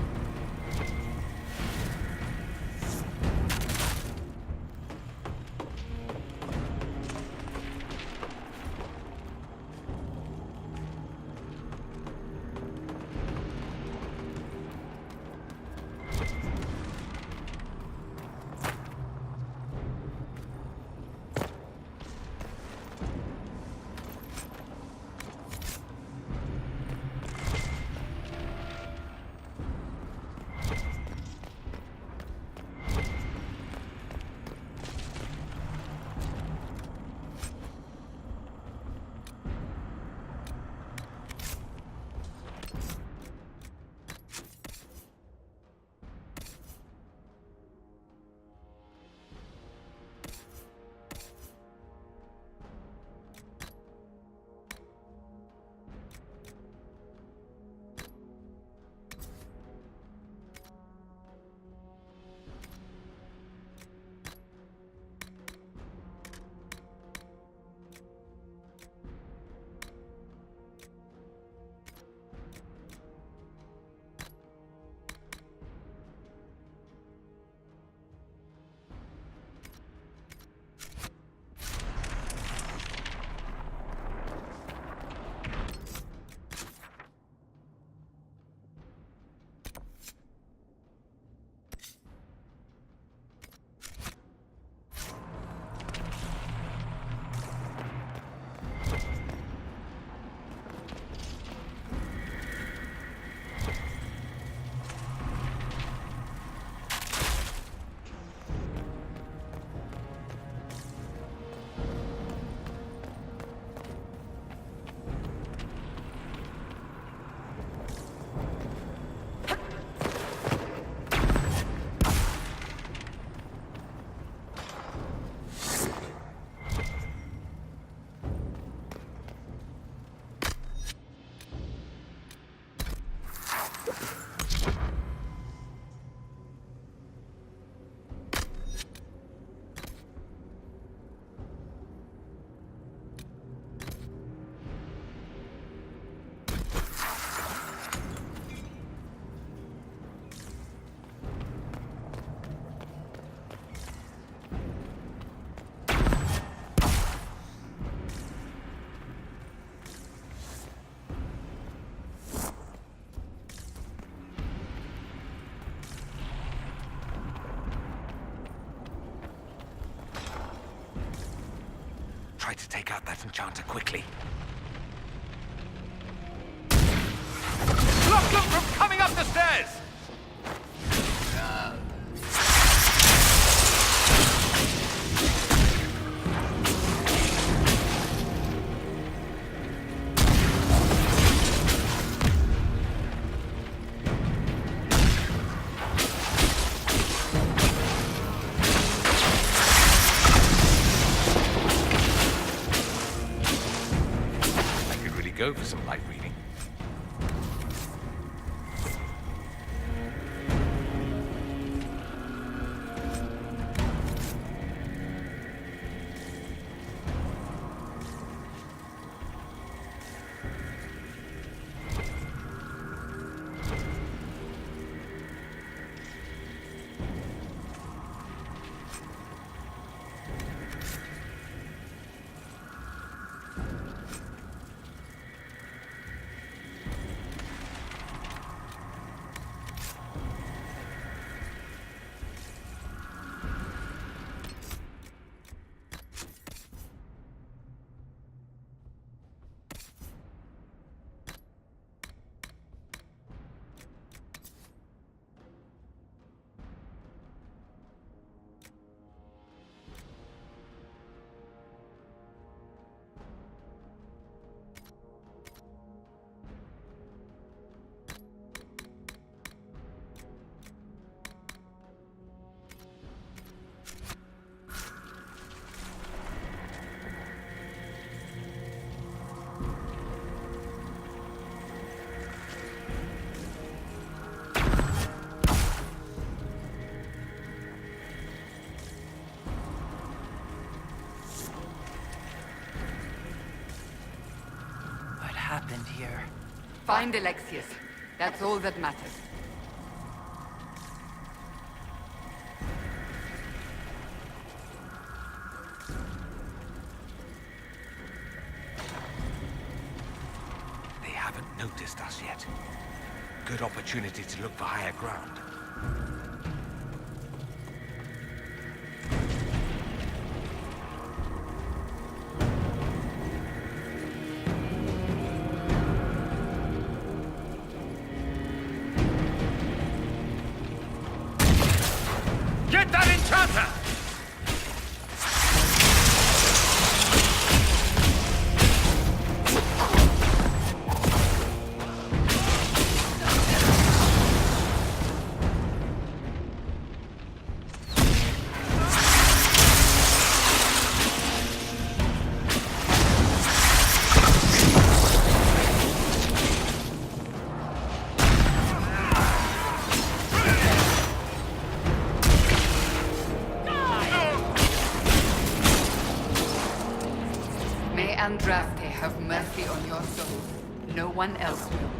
Try to take out that enchanter quickly. Block them from coming up the stairs! Go for some light reading. happened here? Find Alexius. That's all that matters. They haven't noticed us yet. Good opportunity to look for higher ground. Get that enchanter! May Andraste have mercy on your soul. No one else will.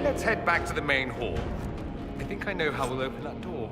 Let's head back to the main hall. I think I know how we'll open that door.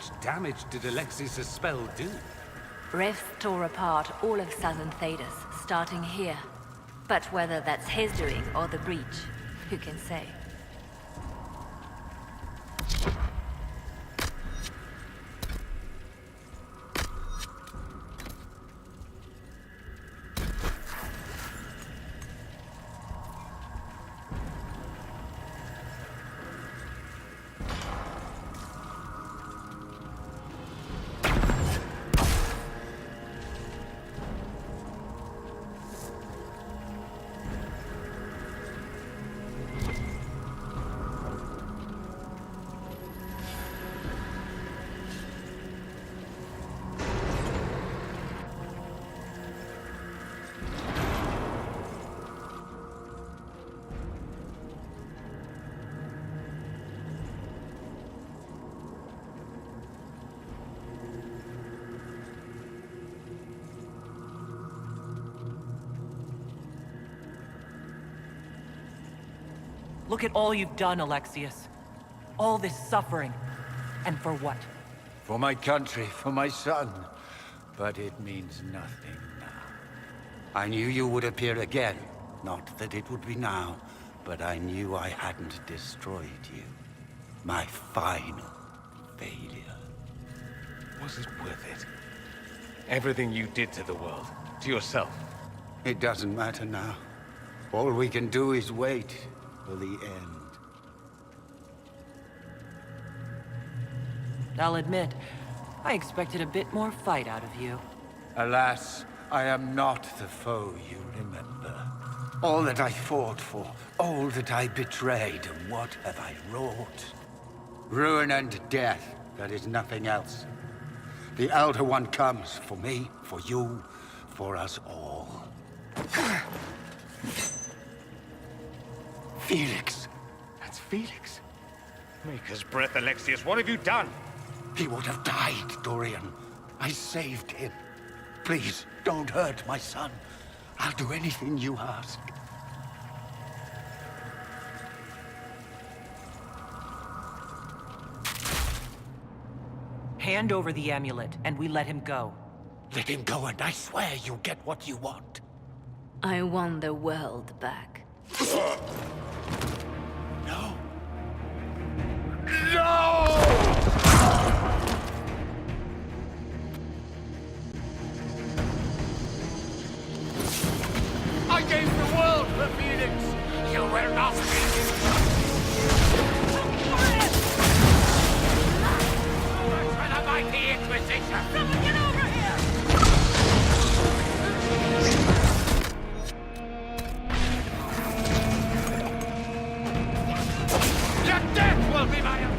much damage did Alexius' spell do? Rifts tore apart all of southern Thedas, starting here. But whether that's his doing or the breach, who can say? Look at all you've done, Alexius. All this suffering. And for what? For my country, for my son. But it means nothing now. I knew you would appear again. Not that it would be now, but I knew I hadn't destroyed you. My final failure. Was it worth it? Everything you did to the world, to yourself. It doesn't matter now. All we can do is wait for the end. I'll admit, I expected a bit more fight out of you. Alas, I am not the foe you remember. All that I fought for, all that I betrayed, and what have I wrought? Ruin and death, there is nothing else. The Elder One comes for me, for you, for us all. Felix. That's Felix. Maker's breath, Alexius, what have you done? He would have died, Dorian. I saved him. Please, don't hurt my son. I'll do anything you ask. Hand over the amulet, and we let him go. Let him go, and I swear you'll get what you want. I want the world back. No. I gave the world for Felix. You will not for the mighty Inquisition. Someone get over here! Your death will be my apology.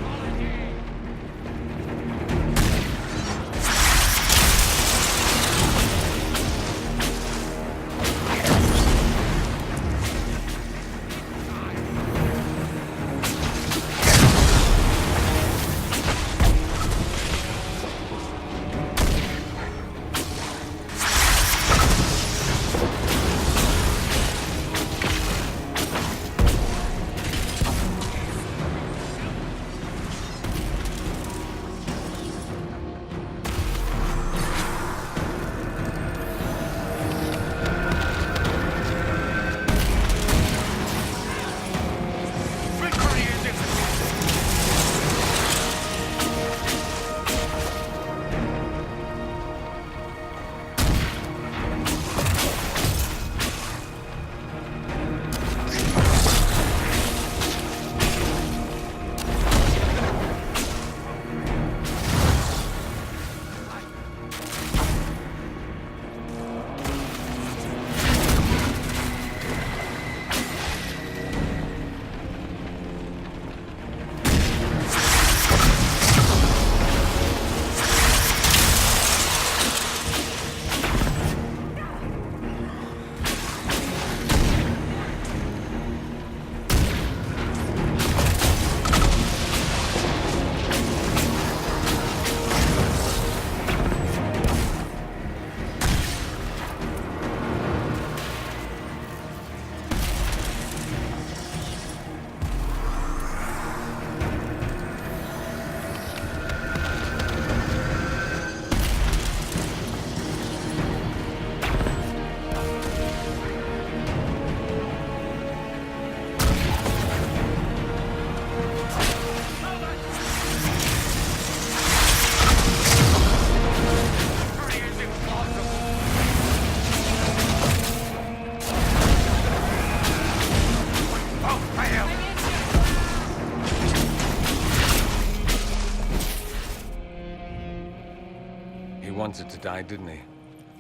wanted to die, didn't he?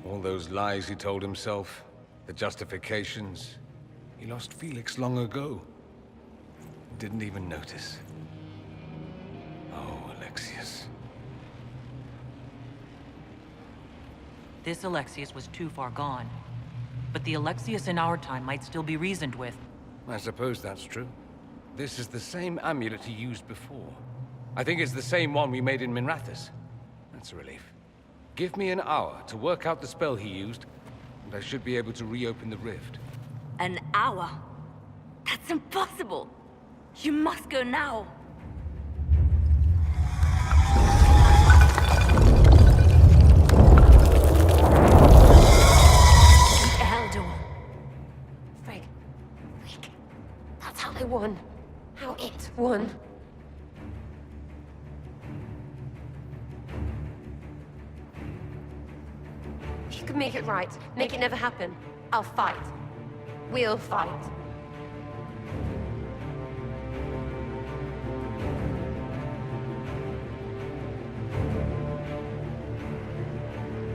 All those lies he told himself, the justifications. He lost Felix long ago. Didn't even notice. Oh, Alexius. This Alexius was too far gone. But the Alexius in our time might still be reasoned with. I suppose that's true. This is the same amulet he used before. I think it's the same one we made in Minrathous. That's a relief. Give me an hour to work out the spell he used, and I should be able to reopen the rift. An hour? That's impossible! You must go now! An elder one. Frigg. That's how they won. How it won. If you can make it right, make it never happen, I'll fight. We'll fight.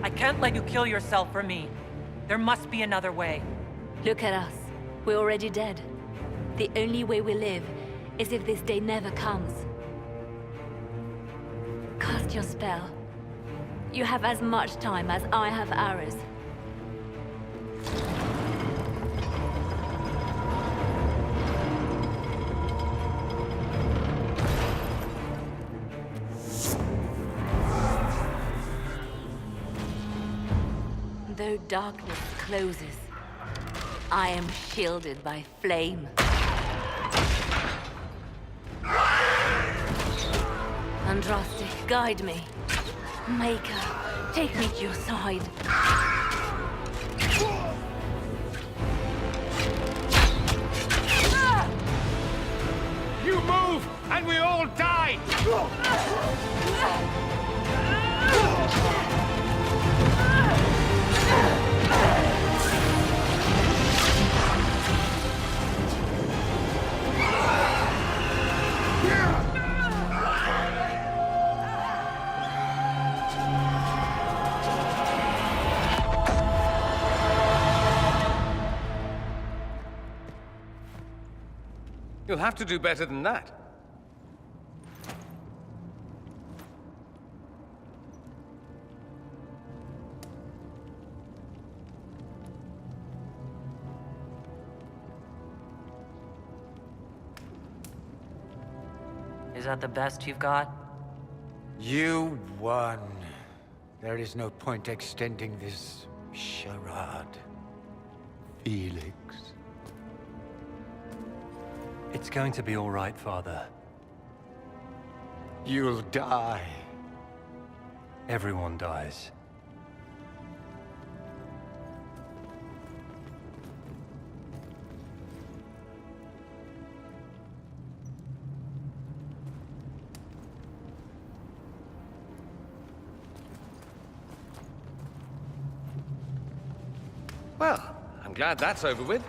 I can't let you kill yourself for me. There must be another way. Look at us. We're already dead. The only way we live is if this day never comes. Cast your spell. You have as much time as I have arrows. Though darkness closes, I am shielded by flame. Andraste, guide me. Maker, take me to your side. You move, and we all die! You'll have to do better than that. Is that the best you've got? You won. There is no point extending this charade. Felix. It's going to be all right, Father. You'll die. Everyone dies. Well, I'm glad that's over with.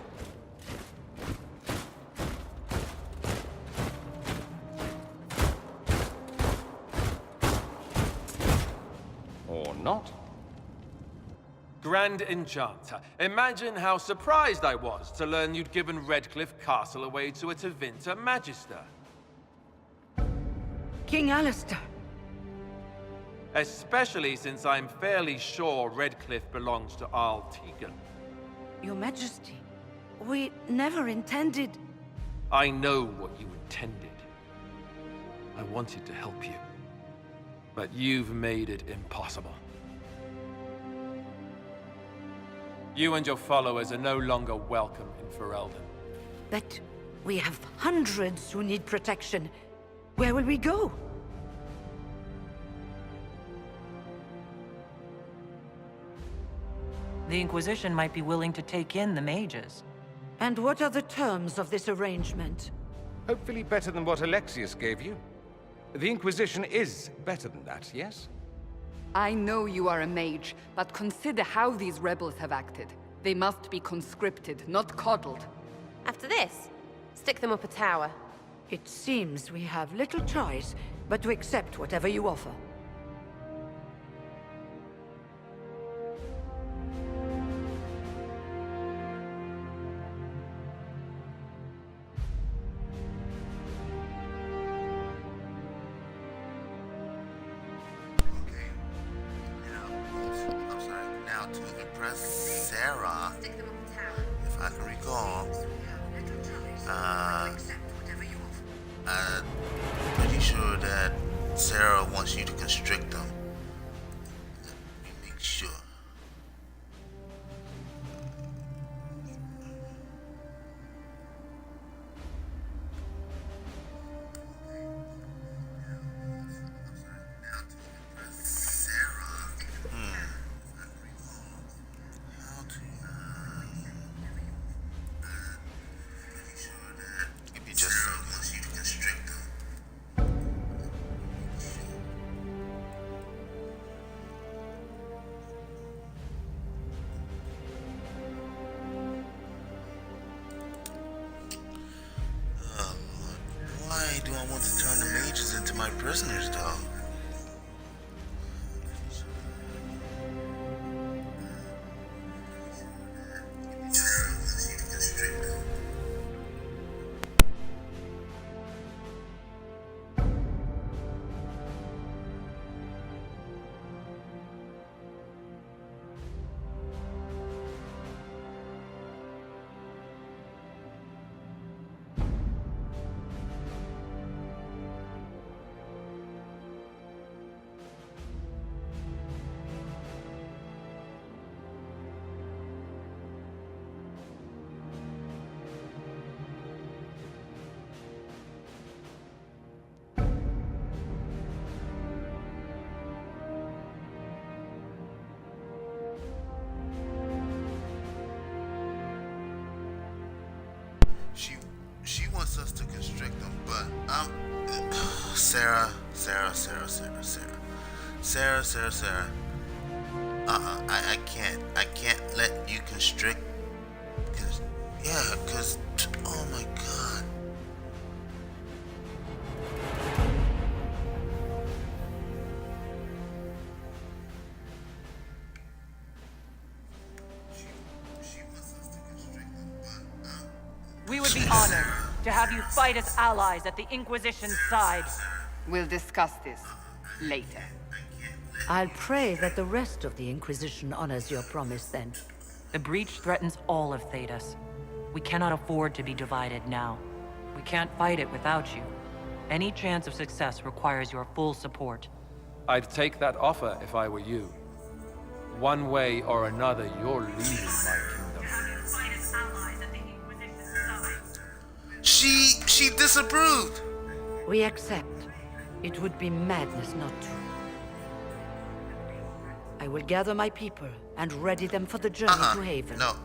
Or not. Grand Enchanter, imagine how surprised I was to learn you'd given Redcliffe Castle away to a Tevinter Magister. King Alistair. Especially since I'm fairly sure Redcliffe belongs to Arl Tegan. Your Majesty, we never intended... I know what you intended. I wanted to help you. But you've made it impossible. You and your followers are no longer welcome in Ferelden. But we have hundreds who need protection. Where will we go? The Inquisition might be willing to take in the mages. And what are the terms of this arrangement? Hopefully better than what Alexius gave you. The Inquisition is better than that, yes? I know you are a mage, but consider how these rebels have acted. They must be conscripted, not coddled. After this, stick them up a tower. It seems we have little choice but to accept whatever you offer. to impress Sarah, if I can recall. I'm pretty sure that Sarah wants you to constrict them. Let me make sure. Give me just a second. Oh, Lord. Why do I want to turn the mages into my prisoners, though? She wants us to constrict them, but Sarah. I can't let you constrict. Cause oh my God. We would be honored to have you fight as allies at the Inquisition's side. We'll discuss this later. I'll pray that the rest of the Inquisition honors your promise then. The breach threatens all of Thedas. We cannot afford to be divided now. We can't fight it without you. Any chance of success requires your full support. I'd take that offer if I were you. One way or another, you're leaving my kingdom. She disapproved. We accept. It would be madness not to. I will gather my people and ready them for the journey to Haven. No.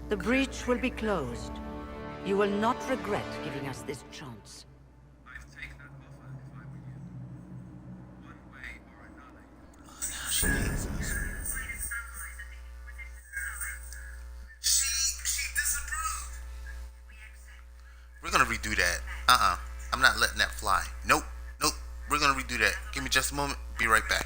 The breach will be closed. You will not regret giving us this chance. We're gonna redo that. I'm not letting that fly. Nope. We're gonna redo that. Give me just a moment. Be right back.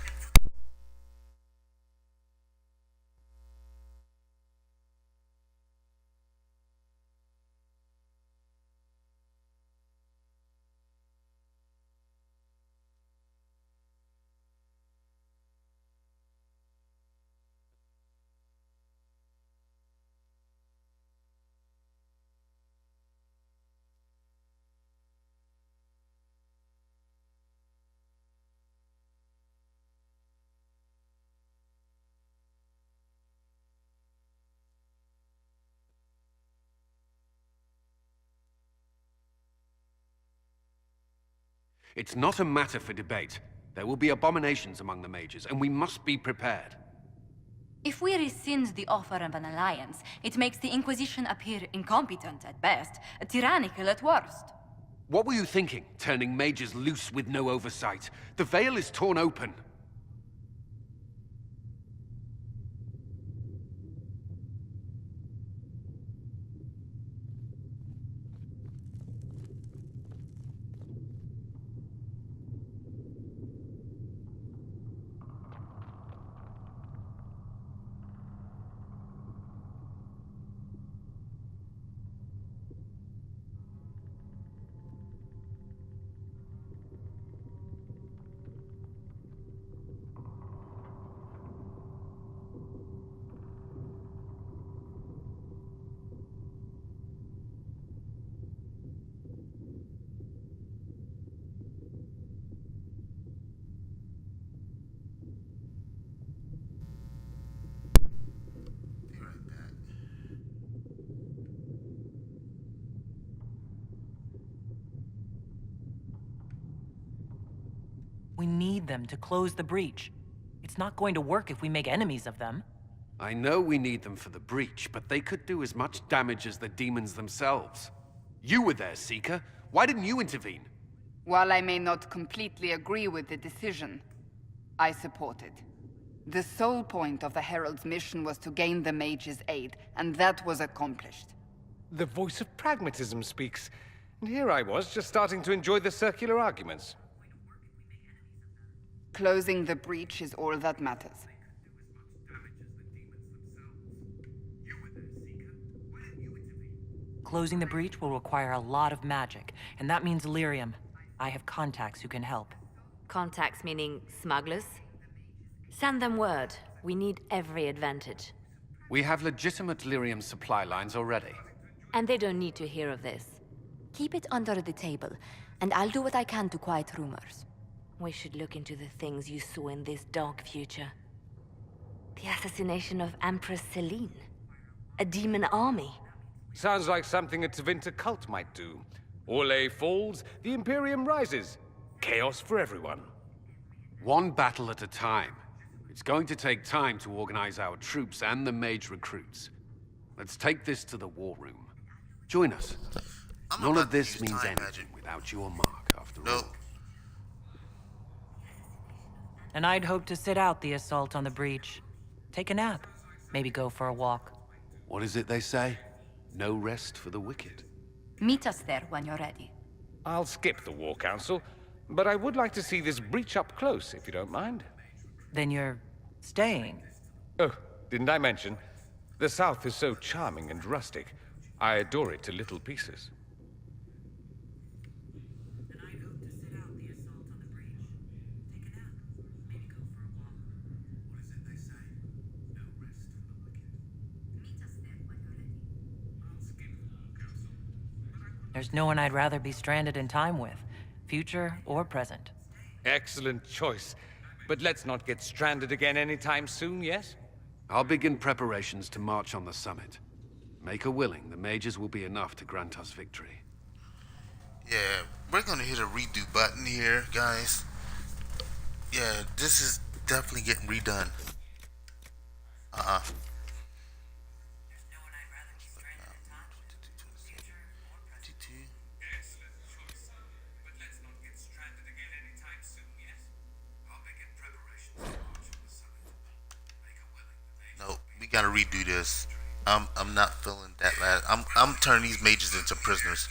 It's not a matter for debate. There will be abominations among the mages, and we must be prepared. If we rescind the offer of an alliance, it makes the Inquisition appear incompetent at best, tyrannical at worst. What were you thinking, turning mages loose with no oversight? The veil is torn open. We need them to close the breach. It's not going to work if we make enemies of them. I know we need them for the breach, but they could do as much damage as the demons themselves. You were there, Seeker. Why didn't you intervene? While I may not completely agree with the decision, I support it. The sole point of the Herald's mission was to gain the mage's aid, and that was accomplished. The voice of pragmatism speaks. And here I was, just starting to enjoy the circular arguments. Closing the breach is all that matters. Closing the breach will require a lot of magic, and that means lyrium. I have contacts who can help. Contacts meaning smugglers? Send them word. We need every advantage. We have legitimate lyrium supply lines already. And they don't need to hear of this. Keep it under the table, and I'll do what I can to quiet rumors. We should look into the things you saw in this dark future. The assassination of Empress Celine. A demon army. Sounds like something a Tevinter cult might do. Orlais falls, the Imperium rises. Chaos for everyone. One battle at a time. It's going to take time to organize our troops and the mage recruits. Let's take this to the war room. Join us. None of this means anything without your mark, after all. And I'd hope to sit out the assault on the breach. Take a nap. Maybe go for a walk. What is it they say? No rest for the wicked. Meet us there when you're ready. I'll skip the War Council, but I would like to see this breach up close, if you don't mind. Then you're staying? Oh, didn't I mention? The South is so charming and rustic. I adore it to little pieces. There's no one I'd rather be stranded in time with, future or present. Excellent choice. But let's not get stranded again anytime soon, yes? I'll begin preparations to march on the summit. Make a willing, the mages will be enough to grant us victory. Yeah, we're gonna hit a redo button here, guys. Yeah, this is definitely getting redone. No, we gotta redo this. I'm not feeling that last. I'm turning these mages into prisoners.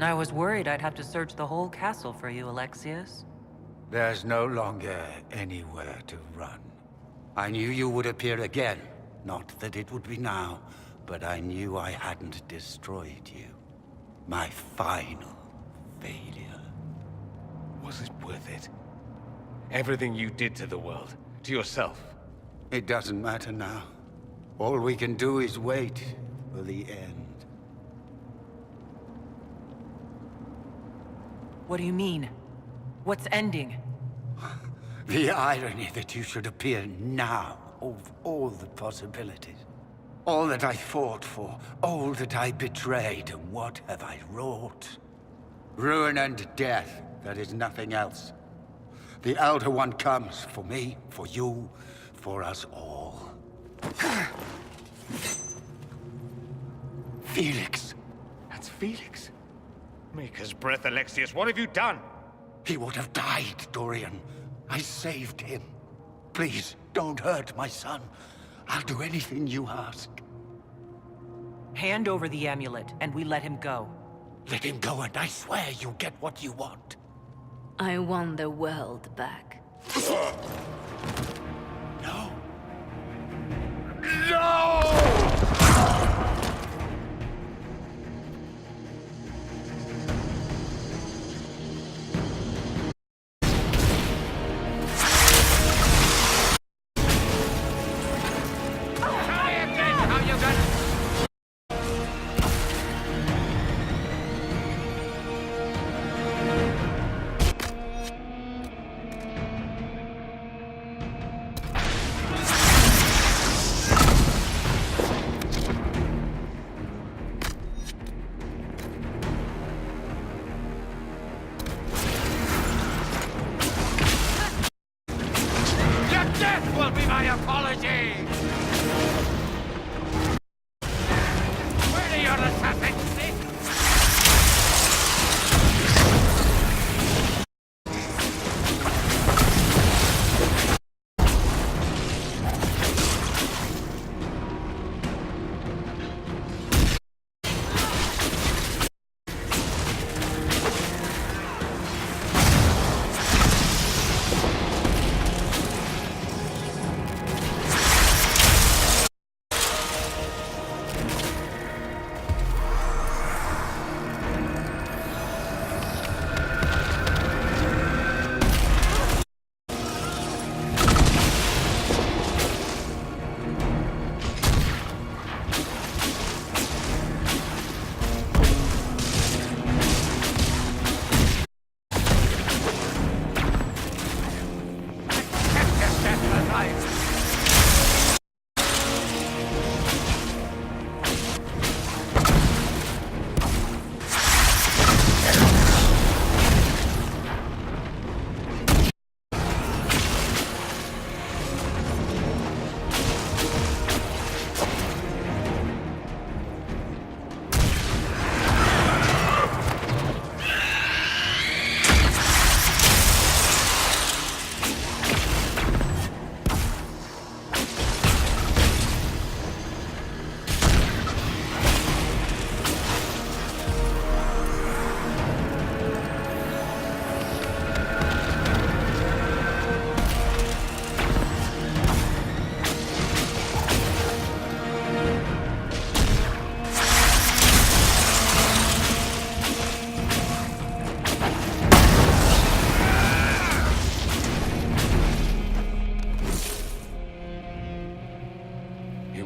I was worried I'd have to search the whole castle for you, Alexius. There's no longer anywhere to run. I knew you would appear again. Not that it would be now, but I knew I hadn't destroyed you. My final failure. Was it worth it? Everything you did to the world, to yourself. It doesn't matter now. All we can do is wait for the end. What do you mean? What's ending? The irony that you should appear now, of all the possibilities. All that I fought for, all that I betrayed, and what have I wrought? Ruin and death, that is nothing else. The Elder One comes for me, for you, for us all. Felix. That's Felix. Maker's breath, Alexius, what have you done? He would have died, Dorian. I saved him. Please, don't hurt my son. I'll do anything you ask. Hand over the amulet, and we let him go. Let him go, and I swear you'll get what you want. I want the world back. No. Will be my apology! Where are your assassins?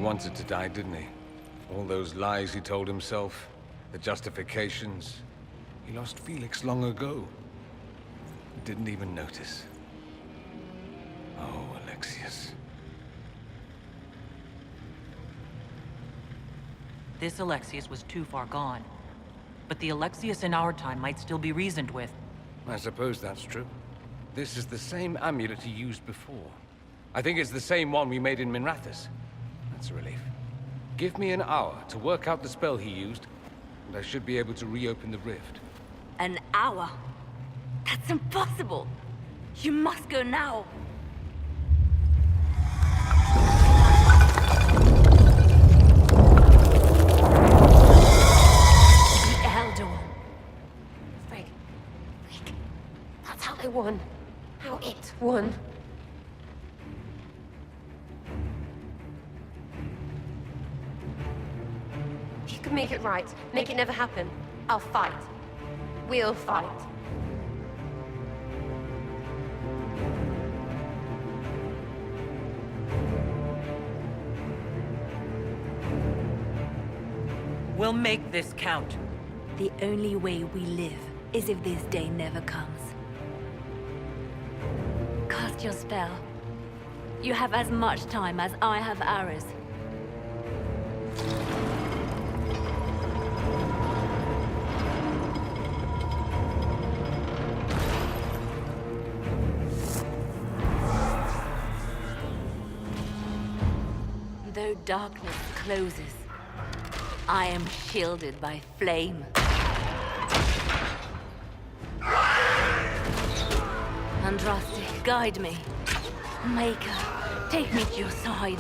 Wanted to die, didn't he? All those lies he told himself, the justifications. He lost Felix long ago. Didn't even notice. Oh, Alexius. This Alexius was too far gone. But the Alexius in our time might still be reasoned with. I suppose that's true. This is the same amulet he used before. I think it's the same one we made in Minrathous. That's a relief. Give me an hour to work out the spell he used, and I should be able to reopen the rift. An hour? That's impossible! You must go now! The Elder One. Frigg. That's how they won. How it won. You can make it right. Make it never happen. I'll fight. We'll fight. We'll make this count. The only way we live is if this day never comes. Cast your spell. You have as much time as I have arrows. Though darkness closes, I am shielded by flame. Andraste, guide me. Maker, take me to your side.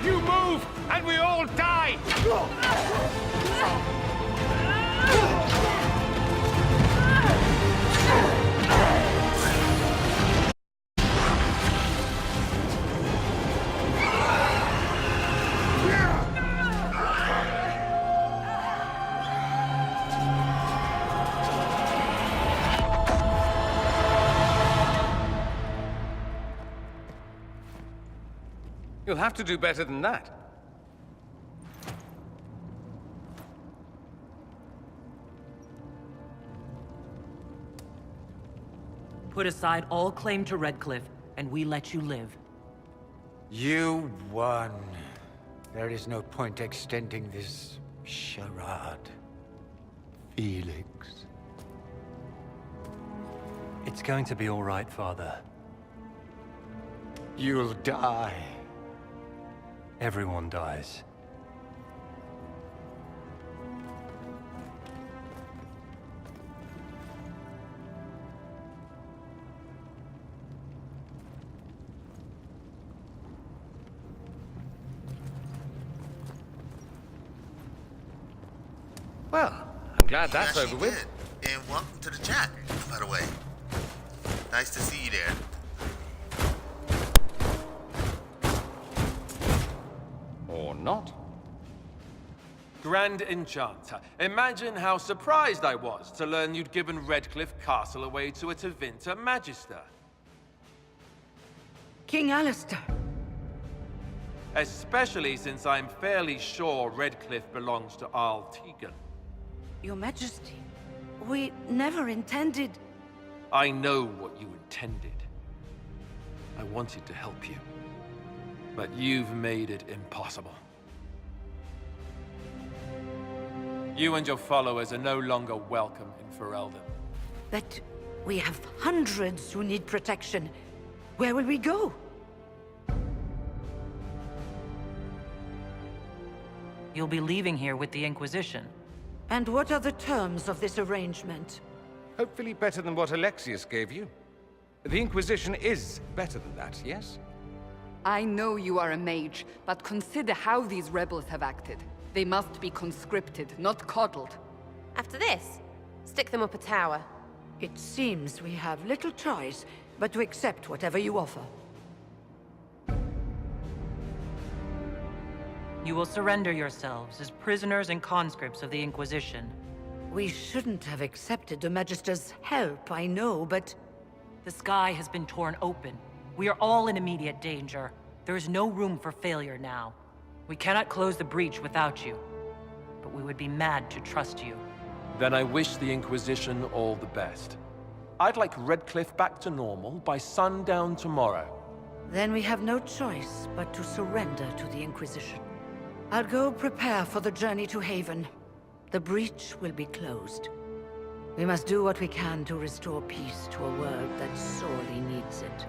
You move, and we all die! You'll have to do better than that. Put aside all claim to Redcliffe, and we let you live. You won. There is no point extending this charade. Felix. It's going to be all right, Father. You'll die. Everyone dies. Well, I'm glad that's Yes, over you with. did. And welcome to the chat, by the way. Nice to see you there. Or not. Grand Enchanter, imagine how surprised I was to learn you'd given Redcliffe Castle away to a Tevinter Magister. King Alistair. Especially since I'm fairly sure Redcliffe belongs to Arl Tegan. Your Majesty, we never intended... I know what you intended. I wanted to help you. But you've made it impossible. You and your followers are no longer welcome in Ferelden. But we have hundreds who need protection. Where will we go? You'll be leaving here with the Inquisition. And what are the terms of this arrangement? Hopefully better than what Alexius gave you. The Inquisition is better than that, yes? I know you are a mage, but consider how these rebels have acted. They must be conscripted, not coddled. After this, stick them up a tower. It seems we have little choice but to accept whatever you offer. You will surrender yourselves as prisoners and conscripts of the Inquisition. We shouldn't have accepted the Magister's help, I know, but... The sky has been torn open. We are all in immediate danger. There is no room for failure now. We cannot close the breach without you. But we would be mad to trust you. Then I wish the Inquisition all the best. I'd like Redcliffe back to normal by sundown tomorrow. Then we have no choice but to surrender to the Inquisition. I'll go prepare for the journey to Haven. The breach will be closed. We must do what we can to restore peace to a world that sorely needs it.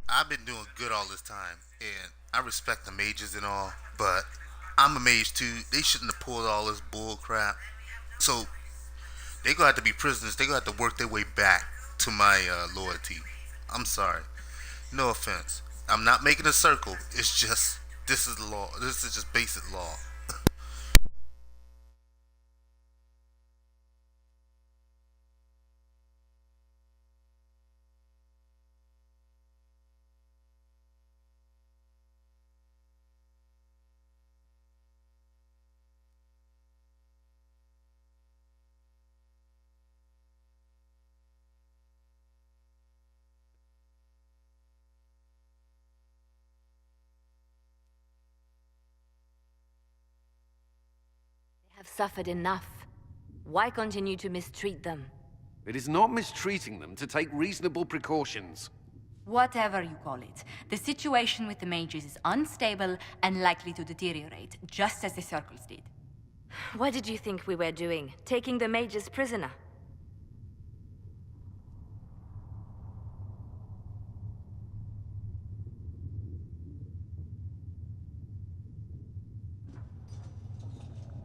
I've been doing good all this time, and I respect the mages and all, but I'm a mage too. They shouldn't have pulled all this bull crap. So they gonna have to be prisoners. They gonna have to work their way back to my loyalty. I'm sorry. No offense. I'm not making a circle. It's just this is law. This is just basic law. have suffered enough. Why continue to mistreat them? It is not mistreating them to take reasonable precautions. Whatever you call it, the situation with the mages is unstable and likely to deteriorate, just as the circles did. What did you think we were doing? Taking the mages prisoner?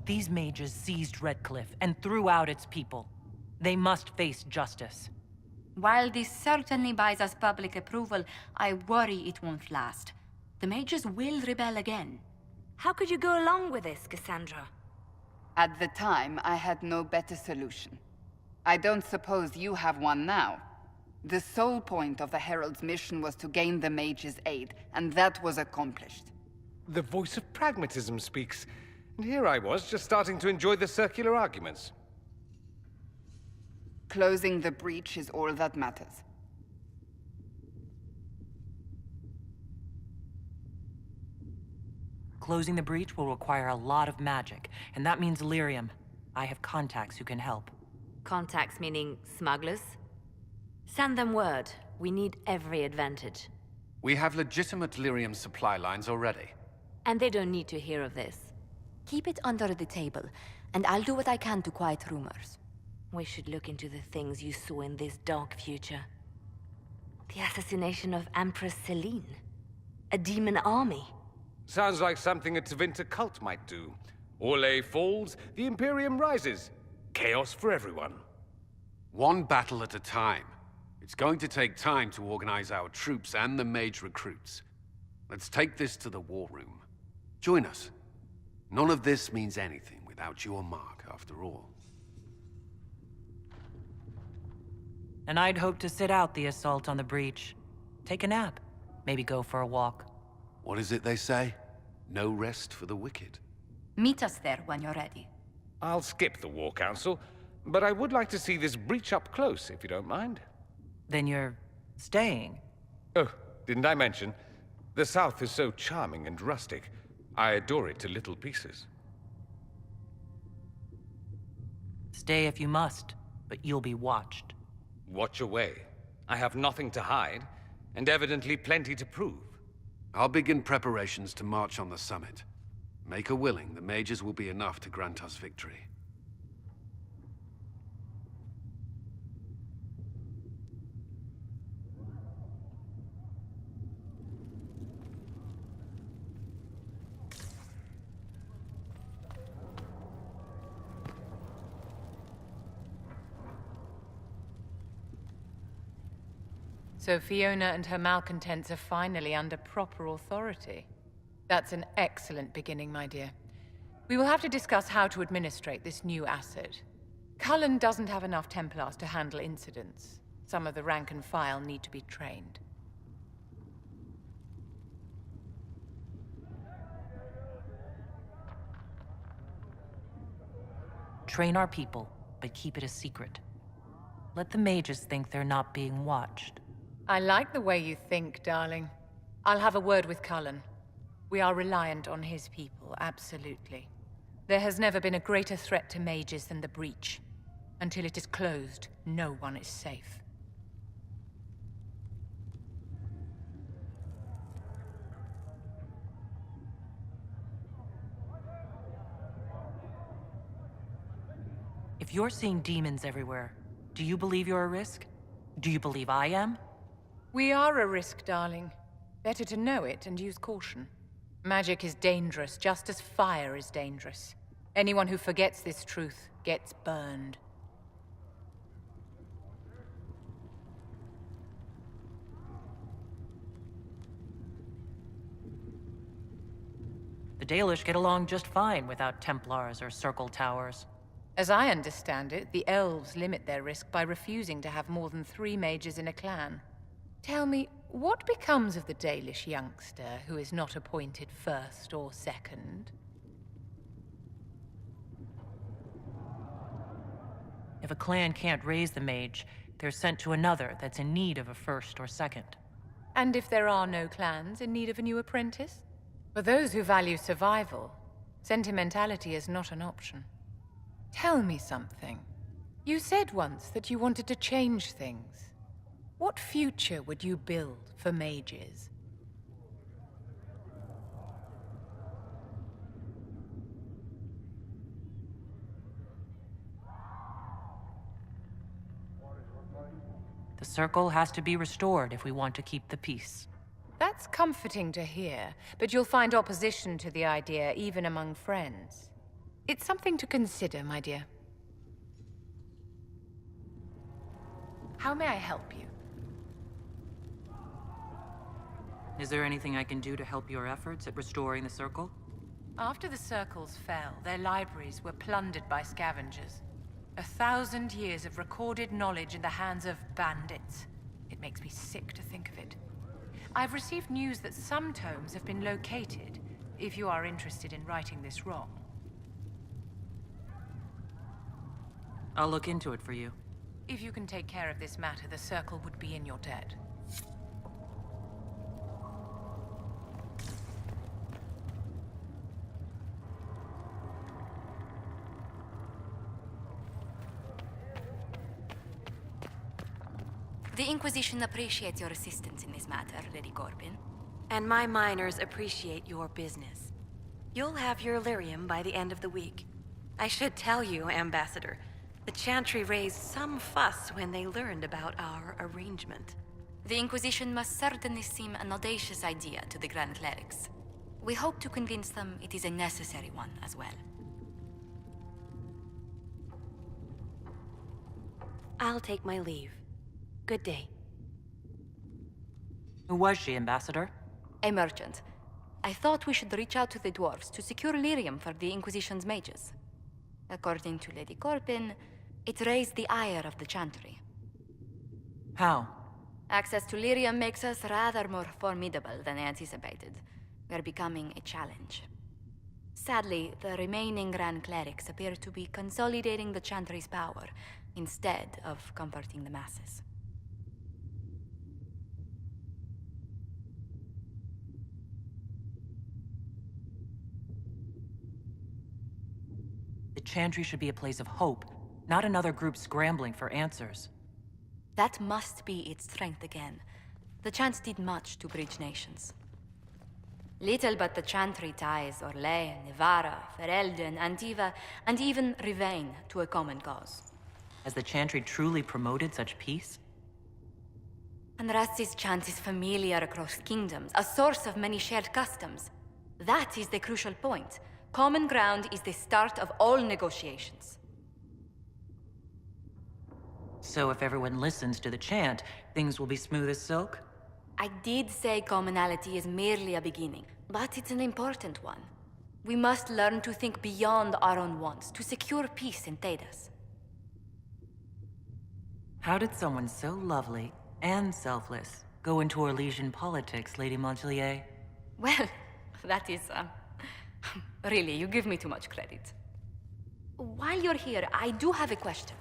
These mages seized Redcliffe and threw out its people. They must face justice. While this certainly buys us public approval, I worry it won't last. The mages will rebel again. How could you go along with this, Cassandra? At the time, I had no better solution. I don't suppose you have one now. The sole point of the Herald's mission was to gain the mage's aid, and that was accomplished. The voice of pragmatism speaks. And here I was, just starting to enjoy the circular arguments. Closing the breach is all that matters. Closing the breach will require a lot of magic, and that means lyrium. I have contacts who can help. Contacts meaning smugglers? Send them word. We need every advantage. We have legitimate lyrium supply lines already. And they don't need to hear of this. Keep it under the table, and I'll do what I can to quiet rumors. We should look into the things you saw in this dark future. The assassination of Empress Celine. A demon army. Sounds like something a Tevinter cult might do. Orlais falls, the Imperium rises. Chaos for everyone. One battle at a time. It's going to take time to organize our troops and the mage recruits. Let's take this to the war room. Join us. None of this means anything without your mark, after all. And I'd hoped to sit out the assault on the breach. Take a nap. Maybe go for a walk. What is it they say? No rest for the wicked. Meet us there when you're ready. I'll skip the War Council, but I would like to see this breach up close, if you don't mind. Then you're staying? Oh, didn't I mention? The South is so charming and rustic. I adore it to little pieces. Stay if you must, but you'll be watched. Watch away. I have nothing to hide, and evidently plenty to prove. I'll begin preparations to march on the summit. Make a willing, the mages will be enough to grant us victory. So Fiona and her malcontents are finally under proper authority. That's an excellent beginning, my dear. We will have to discuss how to administrate this new asset. Cullen doesn't have enough Templars to handle incidents. Some of the rank and file need to be trained. Train our people, but keep it a secret. Let the mages think they're not being watched. I like the way you think, darling. I'll have a word with Cullen. We are reliant on his people, absolutely. There has never been a greater threat to mages than the breach. Until it is closed, no one is safe. If you're seeing demons everywhere, do you believe you're a risk? Do you believe I am? We are a risk, darling. Better to know it and use caution. Magic is dangerous, just as fire is dangerous. Anyone who forgets this truth gets burned. The Dalish get along just fine without Templars or Circle Towers. As I understand it, the elves limit their risk by refusing to have more than 3 mages in a clan. Tell me, what becomes of the Dalish youngster who is not appointed first or second? If a clan can't raise the mage, they're sent to another that's in need of a first or second. And if there are no clans in need of a new apprentice? For those who value survival, sentimentality is not an option. Tell me something. You said once that you wanted to change things. What future would you build for mages? The circle has to be restored if we want to keep the peace. That's comforting to hear, but you'll find opposition to the idea even among friends. It's something to consider, my dear. How may I help you? Is there anything I can do to help your efforts at restoring the circle? After the circles fell, their libraries were plundered by scavengers. 1,000 years of recorded knowledge in the hands of bandits. It makes me sick to think of it. I've received news that some tomes have been located, if you are interested in righting this wrong. I'll look into it for you. If you can take care of this matter, the circle would be in your debt. The Inquisition appreciates your assistance in this matter, Lady Corbin. And my miners appreciate your business. You'll have your lyrium by the end of the week. I should tell you, Ambassador, the Chantry raised some fuss when they learned about our arrangement. The Inquisition must certainly seem an audacious idea to the Grand Clerics. We hope to convince them it is a necessary one as well. I'll take my leave. Good day. Who was she, Ambassador? A merchant. I thought we should reach out to the dwarves to secure lyrium for the Inquisition's mages. According to Lady Corbin, it raised the ire of the Chantry. How? Access to lyrium makes us rather more formidable than anticipated. We're becoming a challenge. Sadly, the remaining Grand Clerics appear to be consolidating the Chantry's power, instead of comforting the masses. The Chantry should be a place of hope, not another group scrambling for answers. That must be its strength again. The Chants did much to bridge nations. Little but the Chantry ties Orlais, Nevarra, Ferelden, Antiva, and even Rivain to a common cause. Has the Chantry truly promoted such peace? Andrasti's chant is familiar across kingdoms, a source of many shared customs. That is the crucial point. Common ground is the start of all negotiations. So if everyone listens to the chant, things will be smooth as silk? I did say commonality is merely a beginning, but it's an important one. We must learn to think beyond our own wants, to secure peace in Thedas. How did someone so lovely and selfless go into Orlesian politics, Lady Montelier? Well, that is, really, you give me too much credit. While you're here, I do have a question.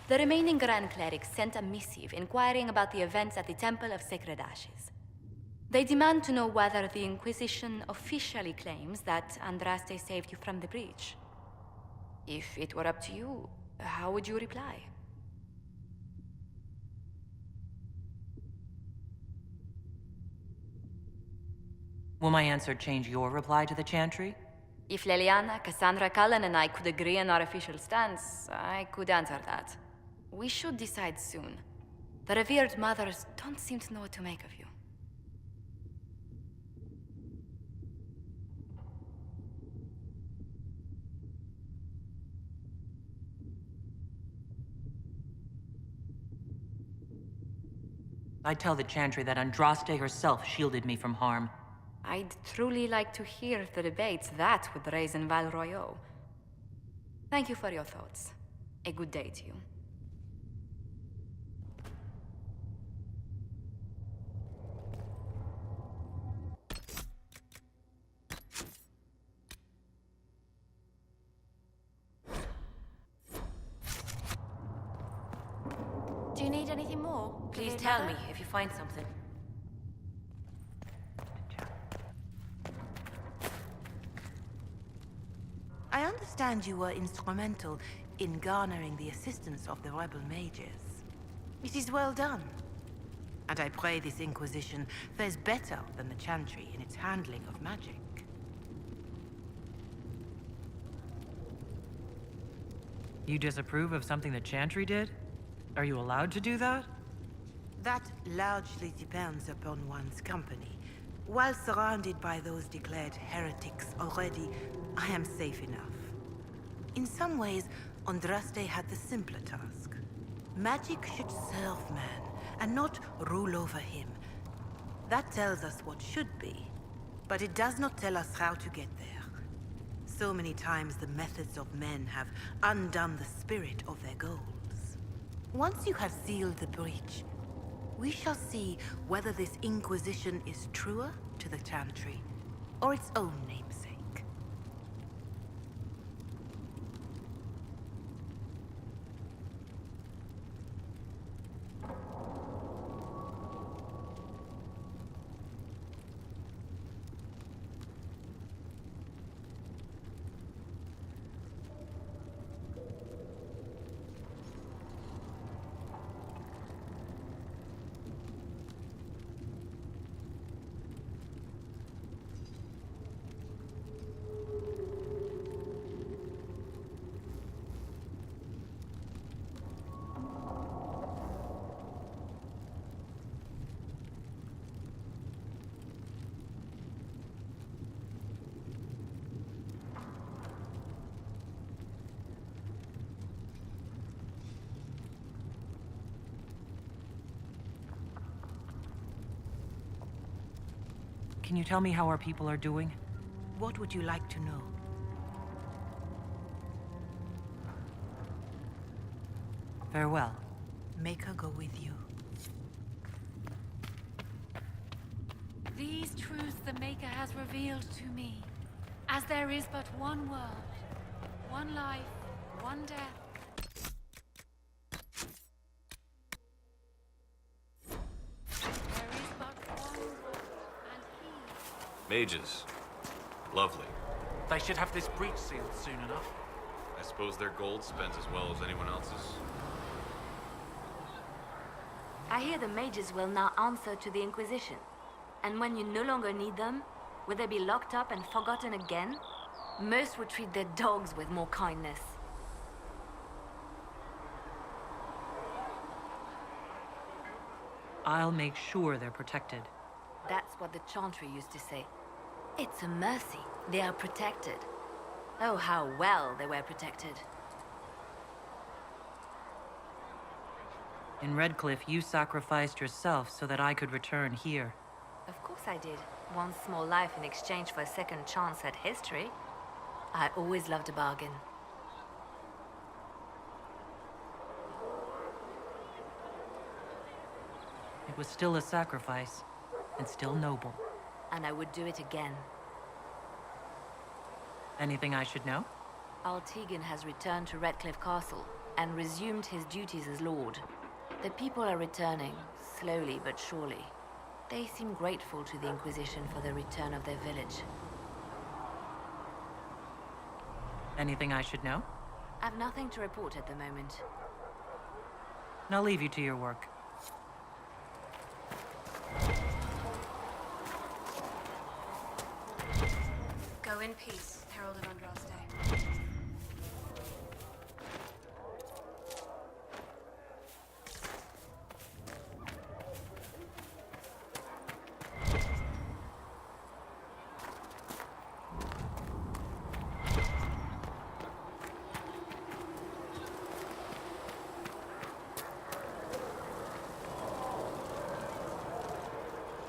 The remaining Grand Clerics sent a missive inquiring about the events at the Temple of Sacred Ashes. They demand to know whether the Inquisition officially claims that Andraste saved you from the breach. If it were up to you, how would you reply? Will my answer change your reply to the Chantry? If Leliana, Cassandra Cullen, and I could agree on our official stance, I could answer that. We should decide soon. The revered mothers don't seem to know what to make of you. I'd tell the Chantry that Andraste herself shielded me from harm. I'd truly like to hear the debates that would raise in Val Royeaux. Thank you for your thoughts. A good day to you. Do you need anything more? Please tell me if you find something. I understand you were instrumental in garnering the assistance of the rebel mages. It is well done. And I pray this Inquisition fares better than the Chantry in its handling of magic. You disapprove of something the Chantry did? Are you allowed to do that? That largely depends upon one's company. While surrounded by those declared heretics already, I am safe enough. In some ways, Andraste had the simpler task. Magic should serve man, and not rule over him. That tells us what should be, but it does not tell us how to get there. So many times the methods of men have undone the spirit of their goals. Once you have sealed the breach, we shall see whether this Inquisition is truer to the Chantry, or its own namesake. Can you tell me how our people are doing? What would you like to know? Farewell. Make her go with you. These truths the Maker has revealed to me. As there is but one world, one life, one death. There is but one world, and he... Mages. Lovely. They should have this breach sealed soon enough. I suppose their gold spends as well as anyone else's. I hear the mages will now answer to the Inquisition. And when you no longer need them, will they be locked up and forgotten again? Most would treat their dogs with more kindness. I'll make sure they're protected. That's what the Chantry used to say. It's a mercy. They are protected. Oh, how well they were protected. In Redcliffe, you sacrificed yourself so that I could return here. Of course I did. One small life in exchange for a second chance at history. I always loved a bargain. It was still a sacrifice, and still noble. And I would do it again. Anything I should know? Altegan has returned to Redcliffe Castle and resumed his duties as Lord. The people are returning, slowly but surely. They seem grateful to the Inquisition for the return of their village. Anything I should know? I've nothing to report at the moment. I'll leave you to your work. Go in peace, Herald of Andraste.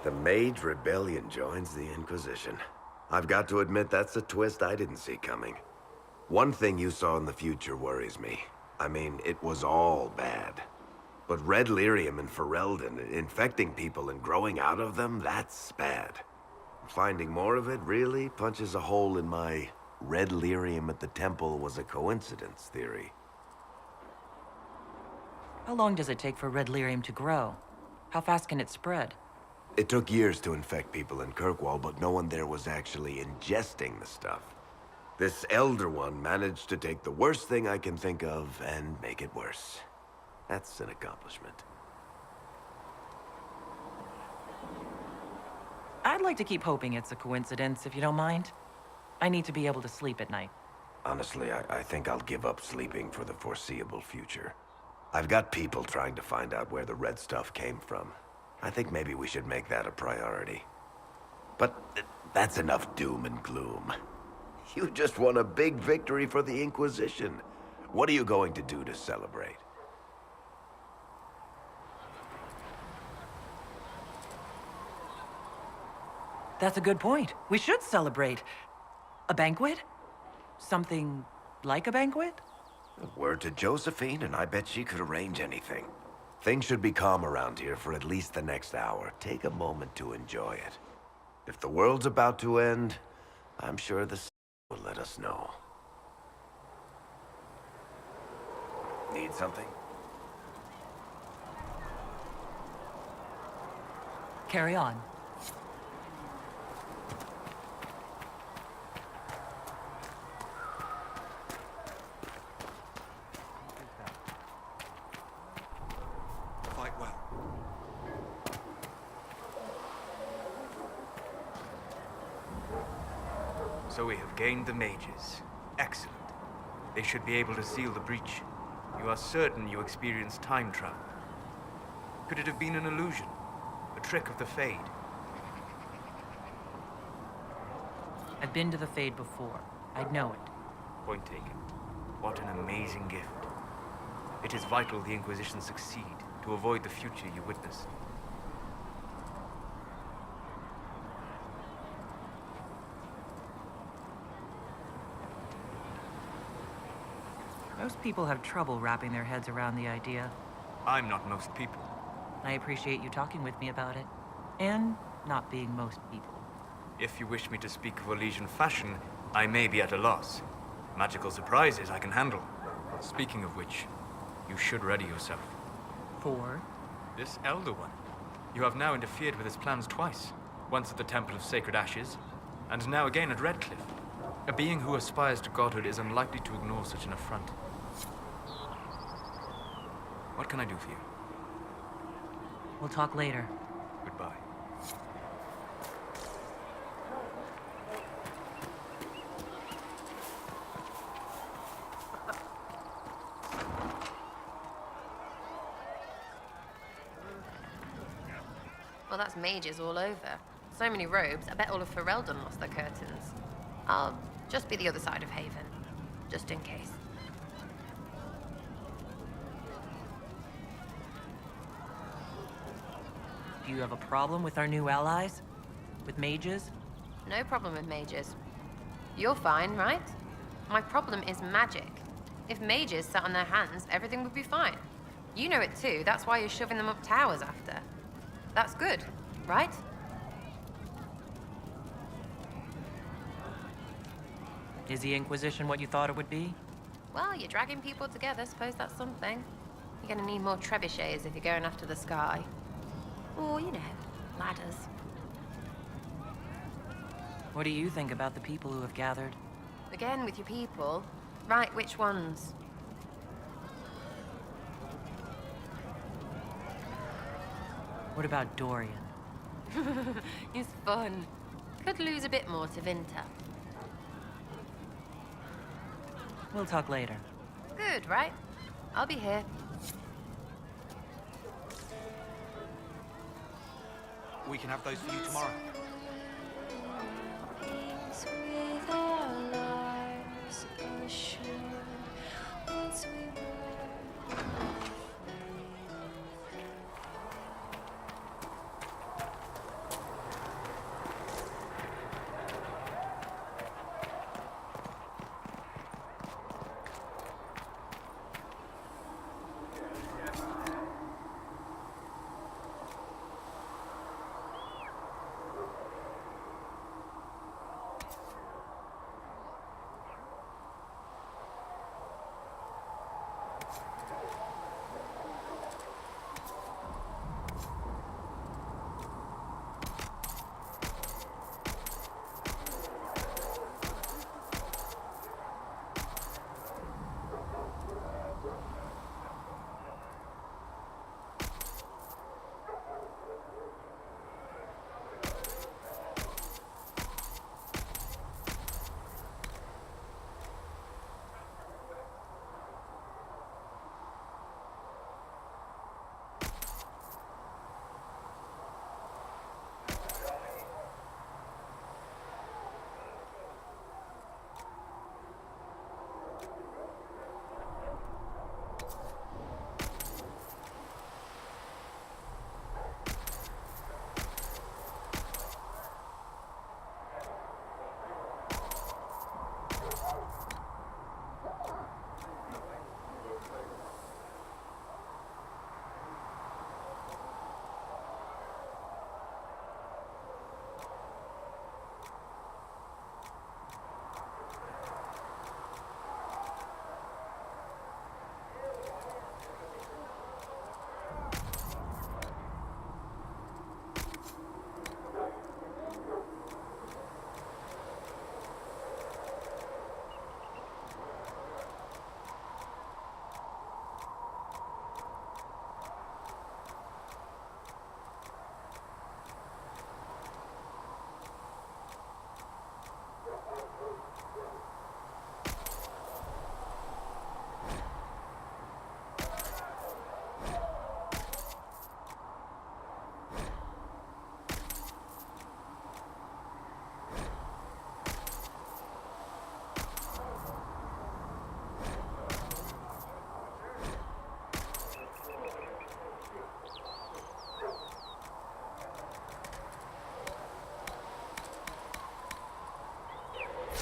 The Mage Rebellion joins the Inquisition. I've got to admit that's a twist I didn't see coming. One thing you saw in the future worries me. I mean, it was all bad. But Red Lyrium and Ferelden, infecting people and growing out of them, that's bad. Finding more of it really punches a hole in my Red Lyrium at the temple was a coincidence theory. How long does it take for Red Lyrium to grow? How fast can it spread? It took years to infect people in Kirkwall, but no one there was actually ingesting the stuff. This Elder One managed to take the worst thing I can think of and make it worse. That's an accomplishment. I'd like to keep hoping it's a coincidence, if you don't mind. I need to be able to sleep at night. Honestly, I think I'll give up sleeping for the foreseeable future. I've got people trying to find out where the red stuff came from. I think maybe we should make that a priority. But that's enough doom and gloom. You just won a big victory for the Inquisition. What are you going to do to celebrate? That's a good point. We should celebrate. A banquet? Something like a banquet? Word to Josephine, and I bet she could arrange anything. Things should be calm around here for at least the next hour. Take a moment to enjoy it. If the world's about to end, I'm sure the sun will let us know. Need something? Carry on. Fight well. So we have gained the mages. Excellent. They should be able to seal the breach. You are certain you experienced time travel? Could it have been an illusion? A trick of the Fade? I've been to the Fade before. I'd know it. Point taken. What an amazing gift. It is vital the Inquisition succeed to avoid the future you witnessed. Most people have trouble wrapping their heads around the idea. I'm not most people. I appreciate you talking with me about it. And not being most people. If you wish me to speak of Elysian fashion, I may be at a loss. Magical surprises I can handle. Speaking of which, you should ready yourself. For? This Elder One. You have now interfered with his plans twice. Once at the Temple of Sacred Ashes, and now again at Redcliffe. A being who aspires to godhood is unlikely to ignore such an affront. What can I do for you? We'll talk later. Goodbye. Well, that's mages all over. So many robes, I bet all of Ferelden lost their curtains. I'll just be the other side of Haven, just in case. Do you have a problem with our new allies? With mages? No problem with mages. You're fine, right? My problem is magic. If mages sat on their hands, everything would be fine. You know it too, that's why you're shoving them up towers after. That's good, right? Is the Inquisition what you thought it would be? Well, you're dragging people together, suppose that's something. You're gonna need more trebuchets if you're going after the sky. Or, you know, ladders. What do you think about the people who have gathered? Again, with your people. Right, which ones? What about Dorian? He's fun. Could lose a bit more to Vinter. We'll talk later. Good, right? I'll be here. We can have those for you tomorrow.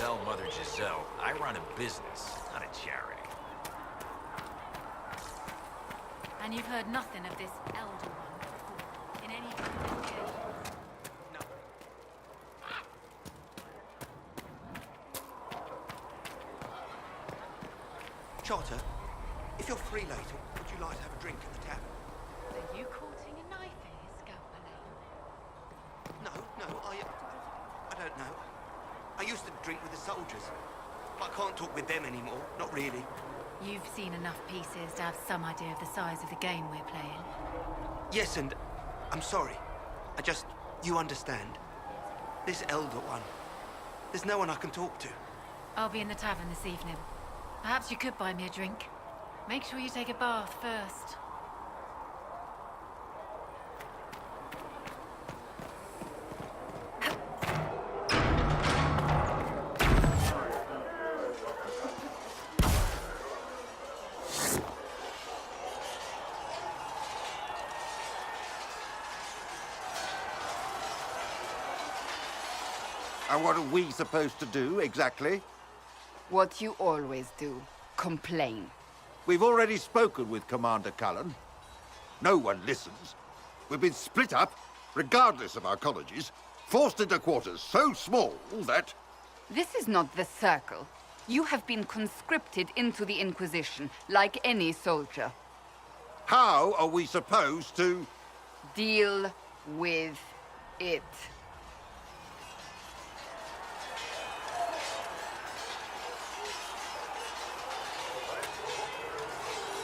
tell Mother Giselle, I run a business, not a charity. And you've heard nothing of this Elder One before, in any kind of game? Charter, if you're free later, would you like to have a drink at the tavern? Are you courting a knife here, Scalpelane? No, I don't know. I used to drink with the soldiers, but I can't talk with them anymore, not really. You've seen enough pieces to have some idea of the size of the game we're playing. Yes, and I'm sorry. You understand. This Elder One, there's no one I can talk to. I'll be in the tavern this evening. Perhaps you could buy me a drink. Make sure you take a bath first. And what are we supposed to do, exactly? What you always do. Complain. We've already spoken with Commander Cullen. No one listens. We've been split up, regardless of our colleges, forced into quarters so small that... This is not the Circle. You have been conscripted into the Inquisition, like any soldier. How are we supposed to... Deal with it.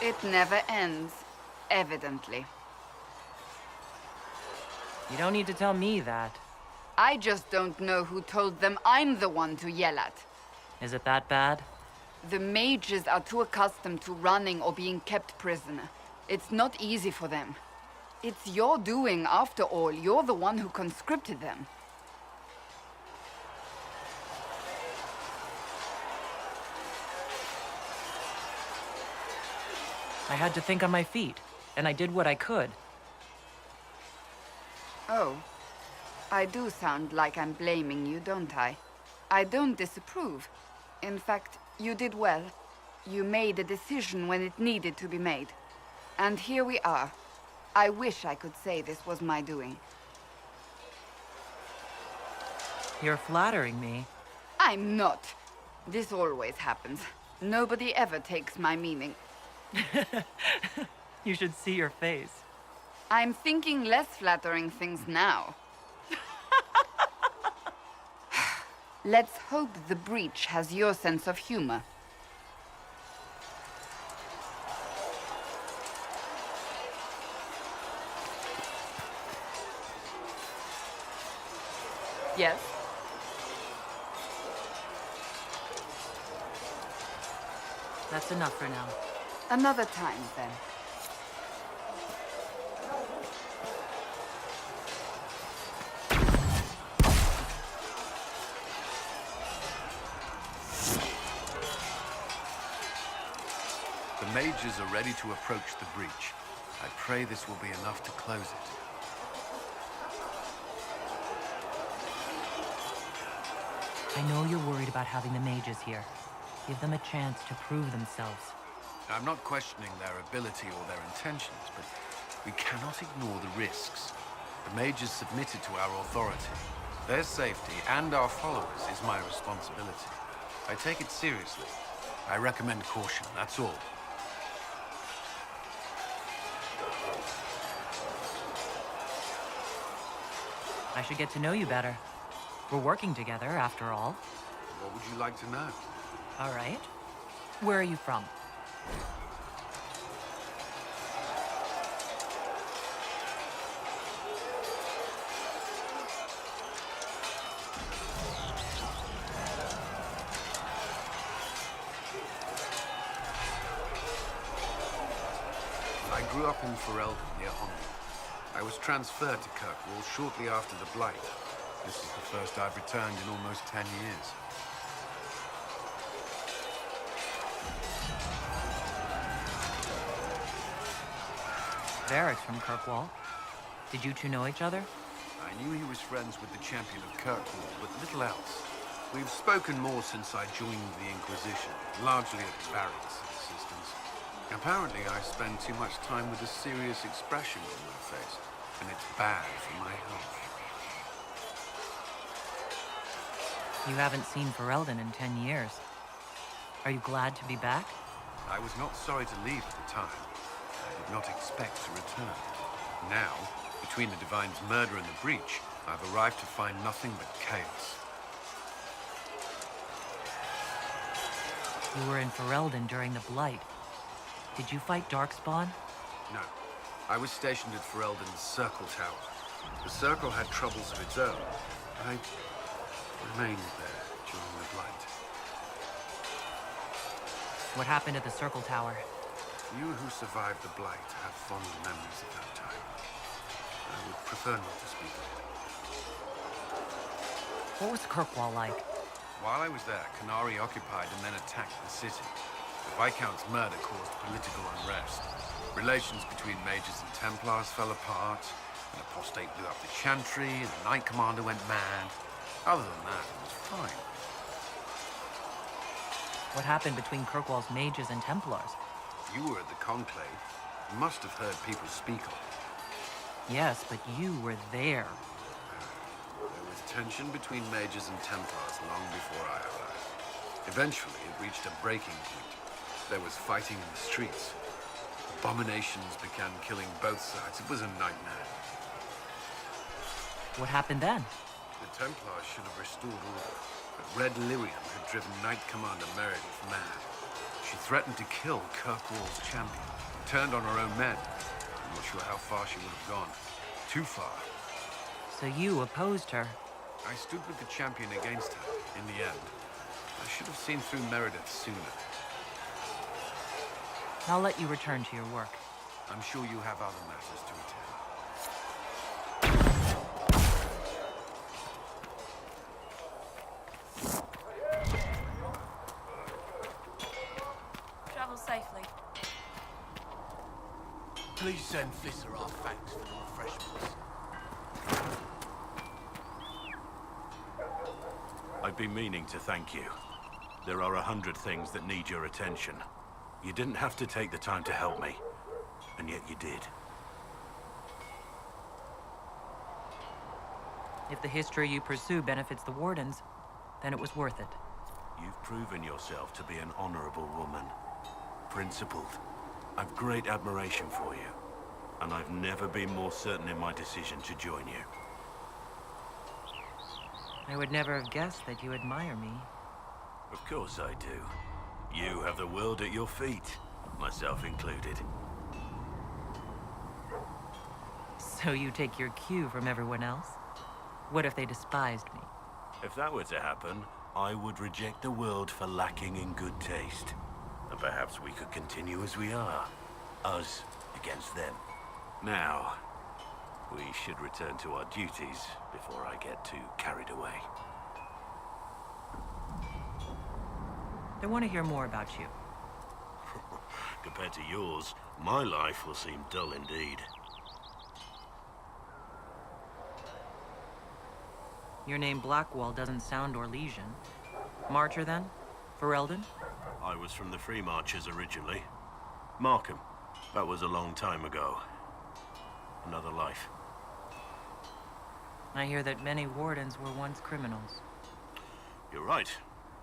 It never ends, evidently. You don't need to tell me that. I just don't know who told them I'm the one to yell at. Is it that bad? The mages are too accustomed to running or being kept prisoner. It's not easy for them. It's your doing, after all. You're the one who conscripted them. I had to think on my feet, and I did what I could. Oh. I do sound like I'm blaming you, don't I? I don't disapprove. In fact, you did well. You made a decision when it needed to be made. And here we are. I wish I could say this was my doing. You're flattering me. I'm not. This always happens. Nobody ever takes my meaning. You should see your face. I'm thinking less flattering things now. Let's hope the breach has your sense of humor. Yes? That's enough for now. Another time, then. The mages are ready to approach the breach. I pray this will be enough to close it. I know you're worried about having the mages here. Give them a chance to prove themselves. I'm not questioning their ability or their intentions, but we cannot ignore the risks. The mages submitted to our authority. Their safety and our followers is my responsibility. I take it seriously. I recommend caution, that's all. I should get to know you better. We're working together, after all. What would you like to know? All right. Where are you from? I grew up in Ferelden, near Holland. I was transferred to Kirkwall shortly after the Blight. This is the first I've returned in almost 10 years. Varric's from Kirkwall. Did you two know each other? I knew he was friends with the champion of Kirkwall, but little else. We've spoken more since I joined the Inquisition, largely at Varric's assistance. Apparently, I spend too much time with a serious expression on my face, and it's bad for my health. You haven't seen Ferelden in 10 years. Are you glad to be back? I was not sorry to leave at the time. I did not expect to return. Now, between the Divine's murder and the breach, I've arrived to find nothing but chaos. You were in Ferelden during the Blight. Did you fight Darkspawn? No. I was stationed at Ferelden's Circle Tower. The Circle had troubles of its own. I remained there during the Blight. What happened at the Circle Tower? You who survived the Blight have fond memories of that time. I would prefer not to speak of it. What was Kirkwall like? While I was there, Canary occupied and then attacked the city. The Viscount's murder caused political unrest. Relations between mages and Templars fell apart. An apostate blew up the Chantry, and the Knight Commander went mad. Other than that, it was fine. What happened between Kirkwall's mages and Templars? You were at the Conclave. You must have heard people speak of it. Yes, but you were there. There was tension between mages and Templars long before I arrived. Eventually, it reached a breaking point. There was fighting in the streets. Abominations began killing both sides. It was a nightmare. What happened then? The Templars should have restored order, but Red Lyrium had driven Knight Commander Meredith mad. She threatened to kill Kirkwall's champion, turned on her own men. I'm not sure how far she would have gone. Too far. So you opposed her? I stood with the champion against her, in the end. I should have seen through Meredith sooner. I'll let you return to your work. I'm sure you have other matters to attend. Travel safely. Please send Visser our thanks for the refreshments. I've been meaning to thank you. There are 100 things that need your attention. You didn't have to take the time to help me, and yet you did. If the history you pursue benefits the Wardens, then it was worth it. You've proven yourself to be an honorable woman. Principled. I've great admiration for you, and I've never been more certain in my decision to join you. I would never have guessed that you admire me. Of course I do. You have the world at your feet, myself included. So you take your cue from everyone else? What if they despised me? If that were to happen, I would reject the world for lacking in good taste. And perhaps we could continue as we are. Us against them. Now, we should return to our duties before I get too carried away. I want to hear more about you. Compared to yours, my life will seem dull indeed. Your name Blackwall doesn't sound Orlesian. Marcher, then? Ferelden? I was from the Free Marchers originally. Markham. That was a long time ago. Another life. I hear that many Wardens were once criminals. You're right.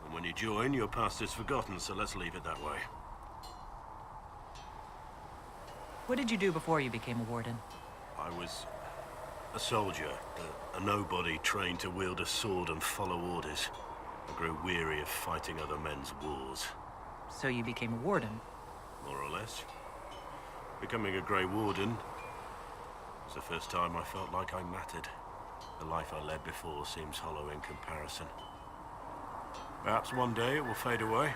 And when you join, your past is forgotten, so let's leave it that way. What did you do before you became a Warden? I was a soldier, a nobody trained to wield a sword and follow orders. I grew weary of fighting other men's wars. So you became a Warden? More or less. Becoming a Grey Warden was the first time I felt like I mattered. The life I led before seems hollow in comparison. Perhaps one day it will fade away.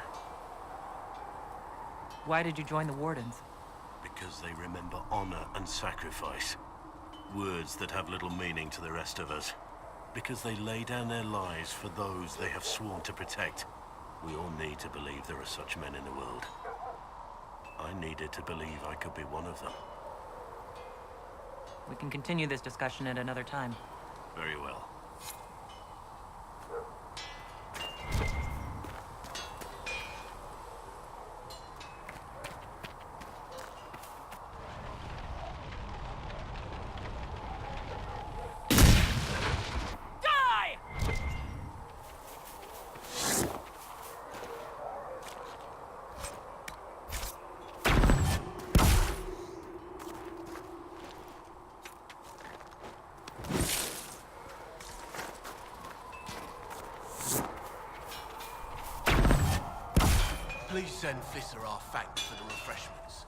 Why did you join the Wardens? Because they remember honor and sacrifice. Words that have little meaning to the rest of us. Because they lay down their lives for those they have sworn to protect. We all need to believe there are such men in the world. I needed to believe I could be one of them. We can continue this discussion at another time. Very well. Please send Visser our thanks for the refreshments.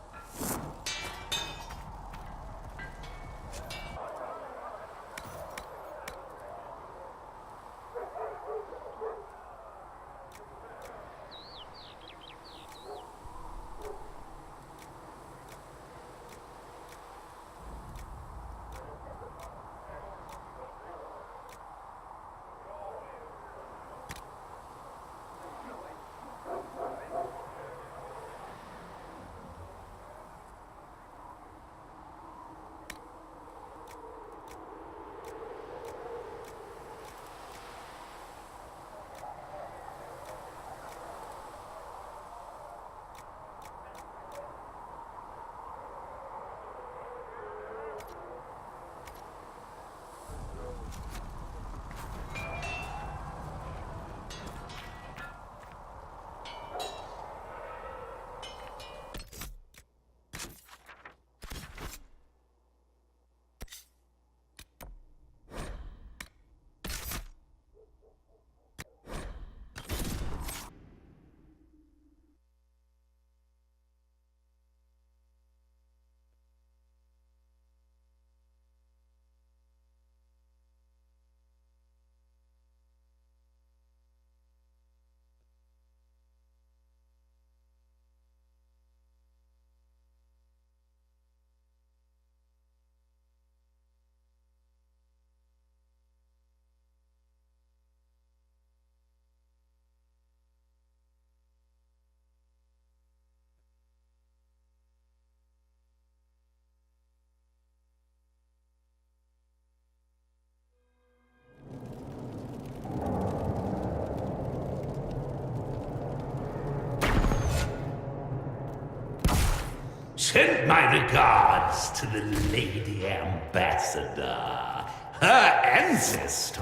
Send my regards to the Lady Ambassador. Her ancestor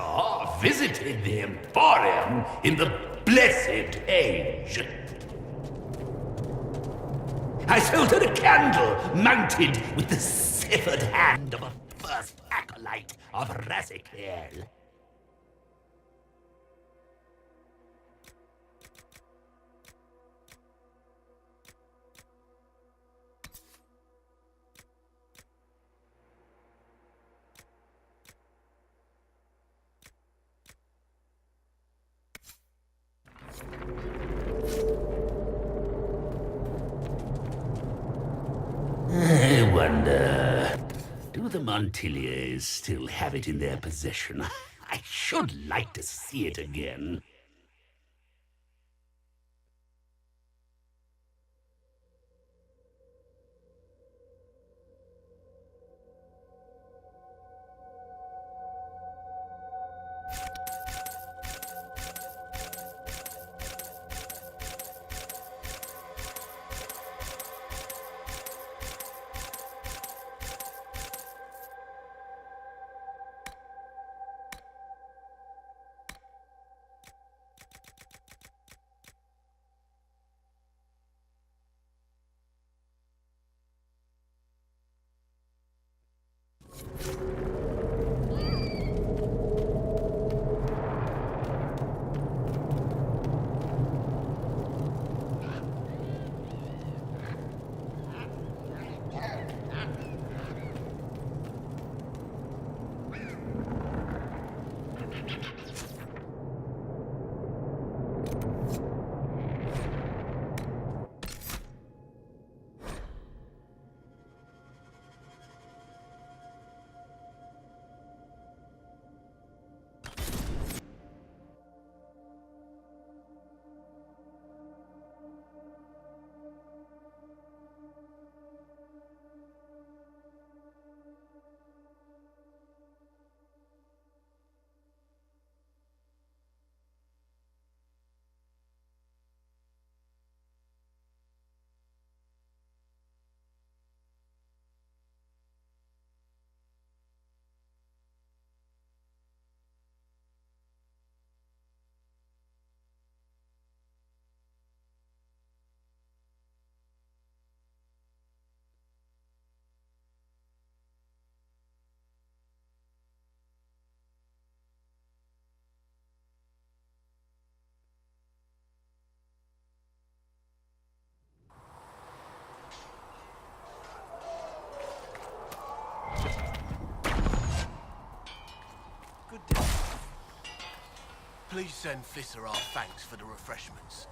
visited the Emporium in the Blessed Age. I sold her a candle mounted with the severed hand of a first acolyte of Razikel. I wonder, do the Montiliers still have it in their possession? I should like to see it again. Please send Fisser our thanks for the refreshments.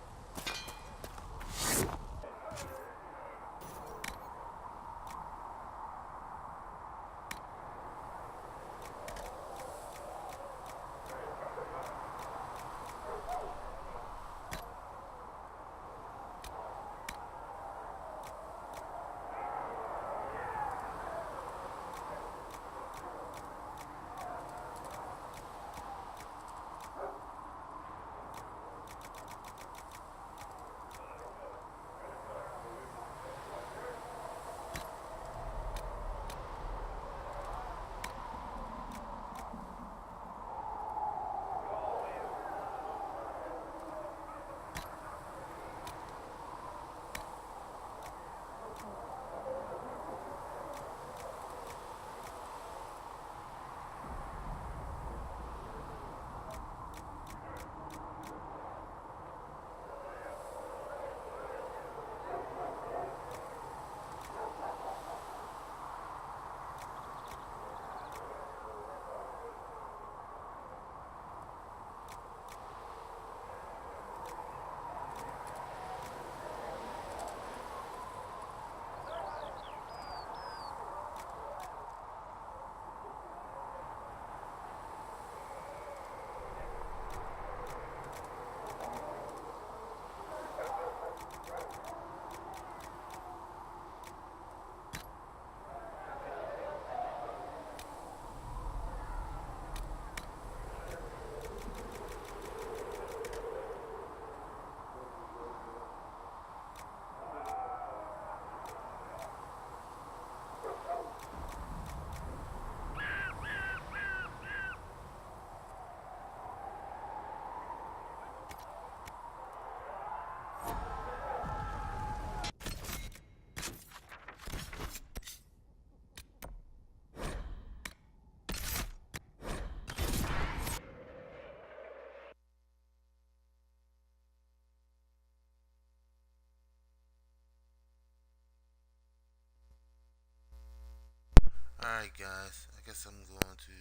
Alright guys, I guess I'm going to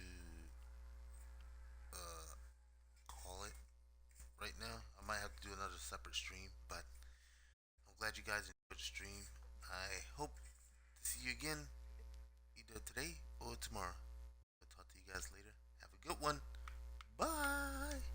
call it right now. I might have to do another separate stream, but I'm glad you guys enjoyed the stream. I hope to see you again either today or tomorrow. I'll talk to you guys later. Have a good one. Bye.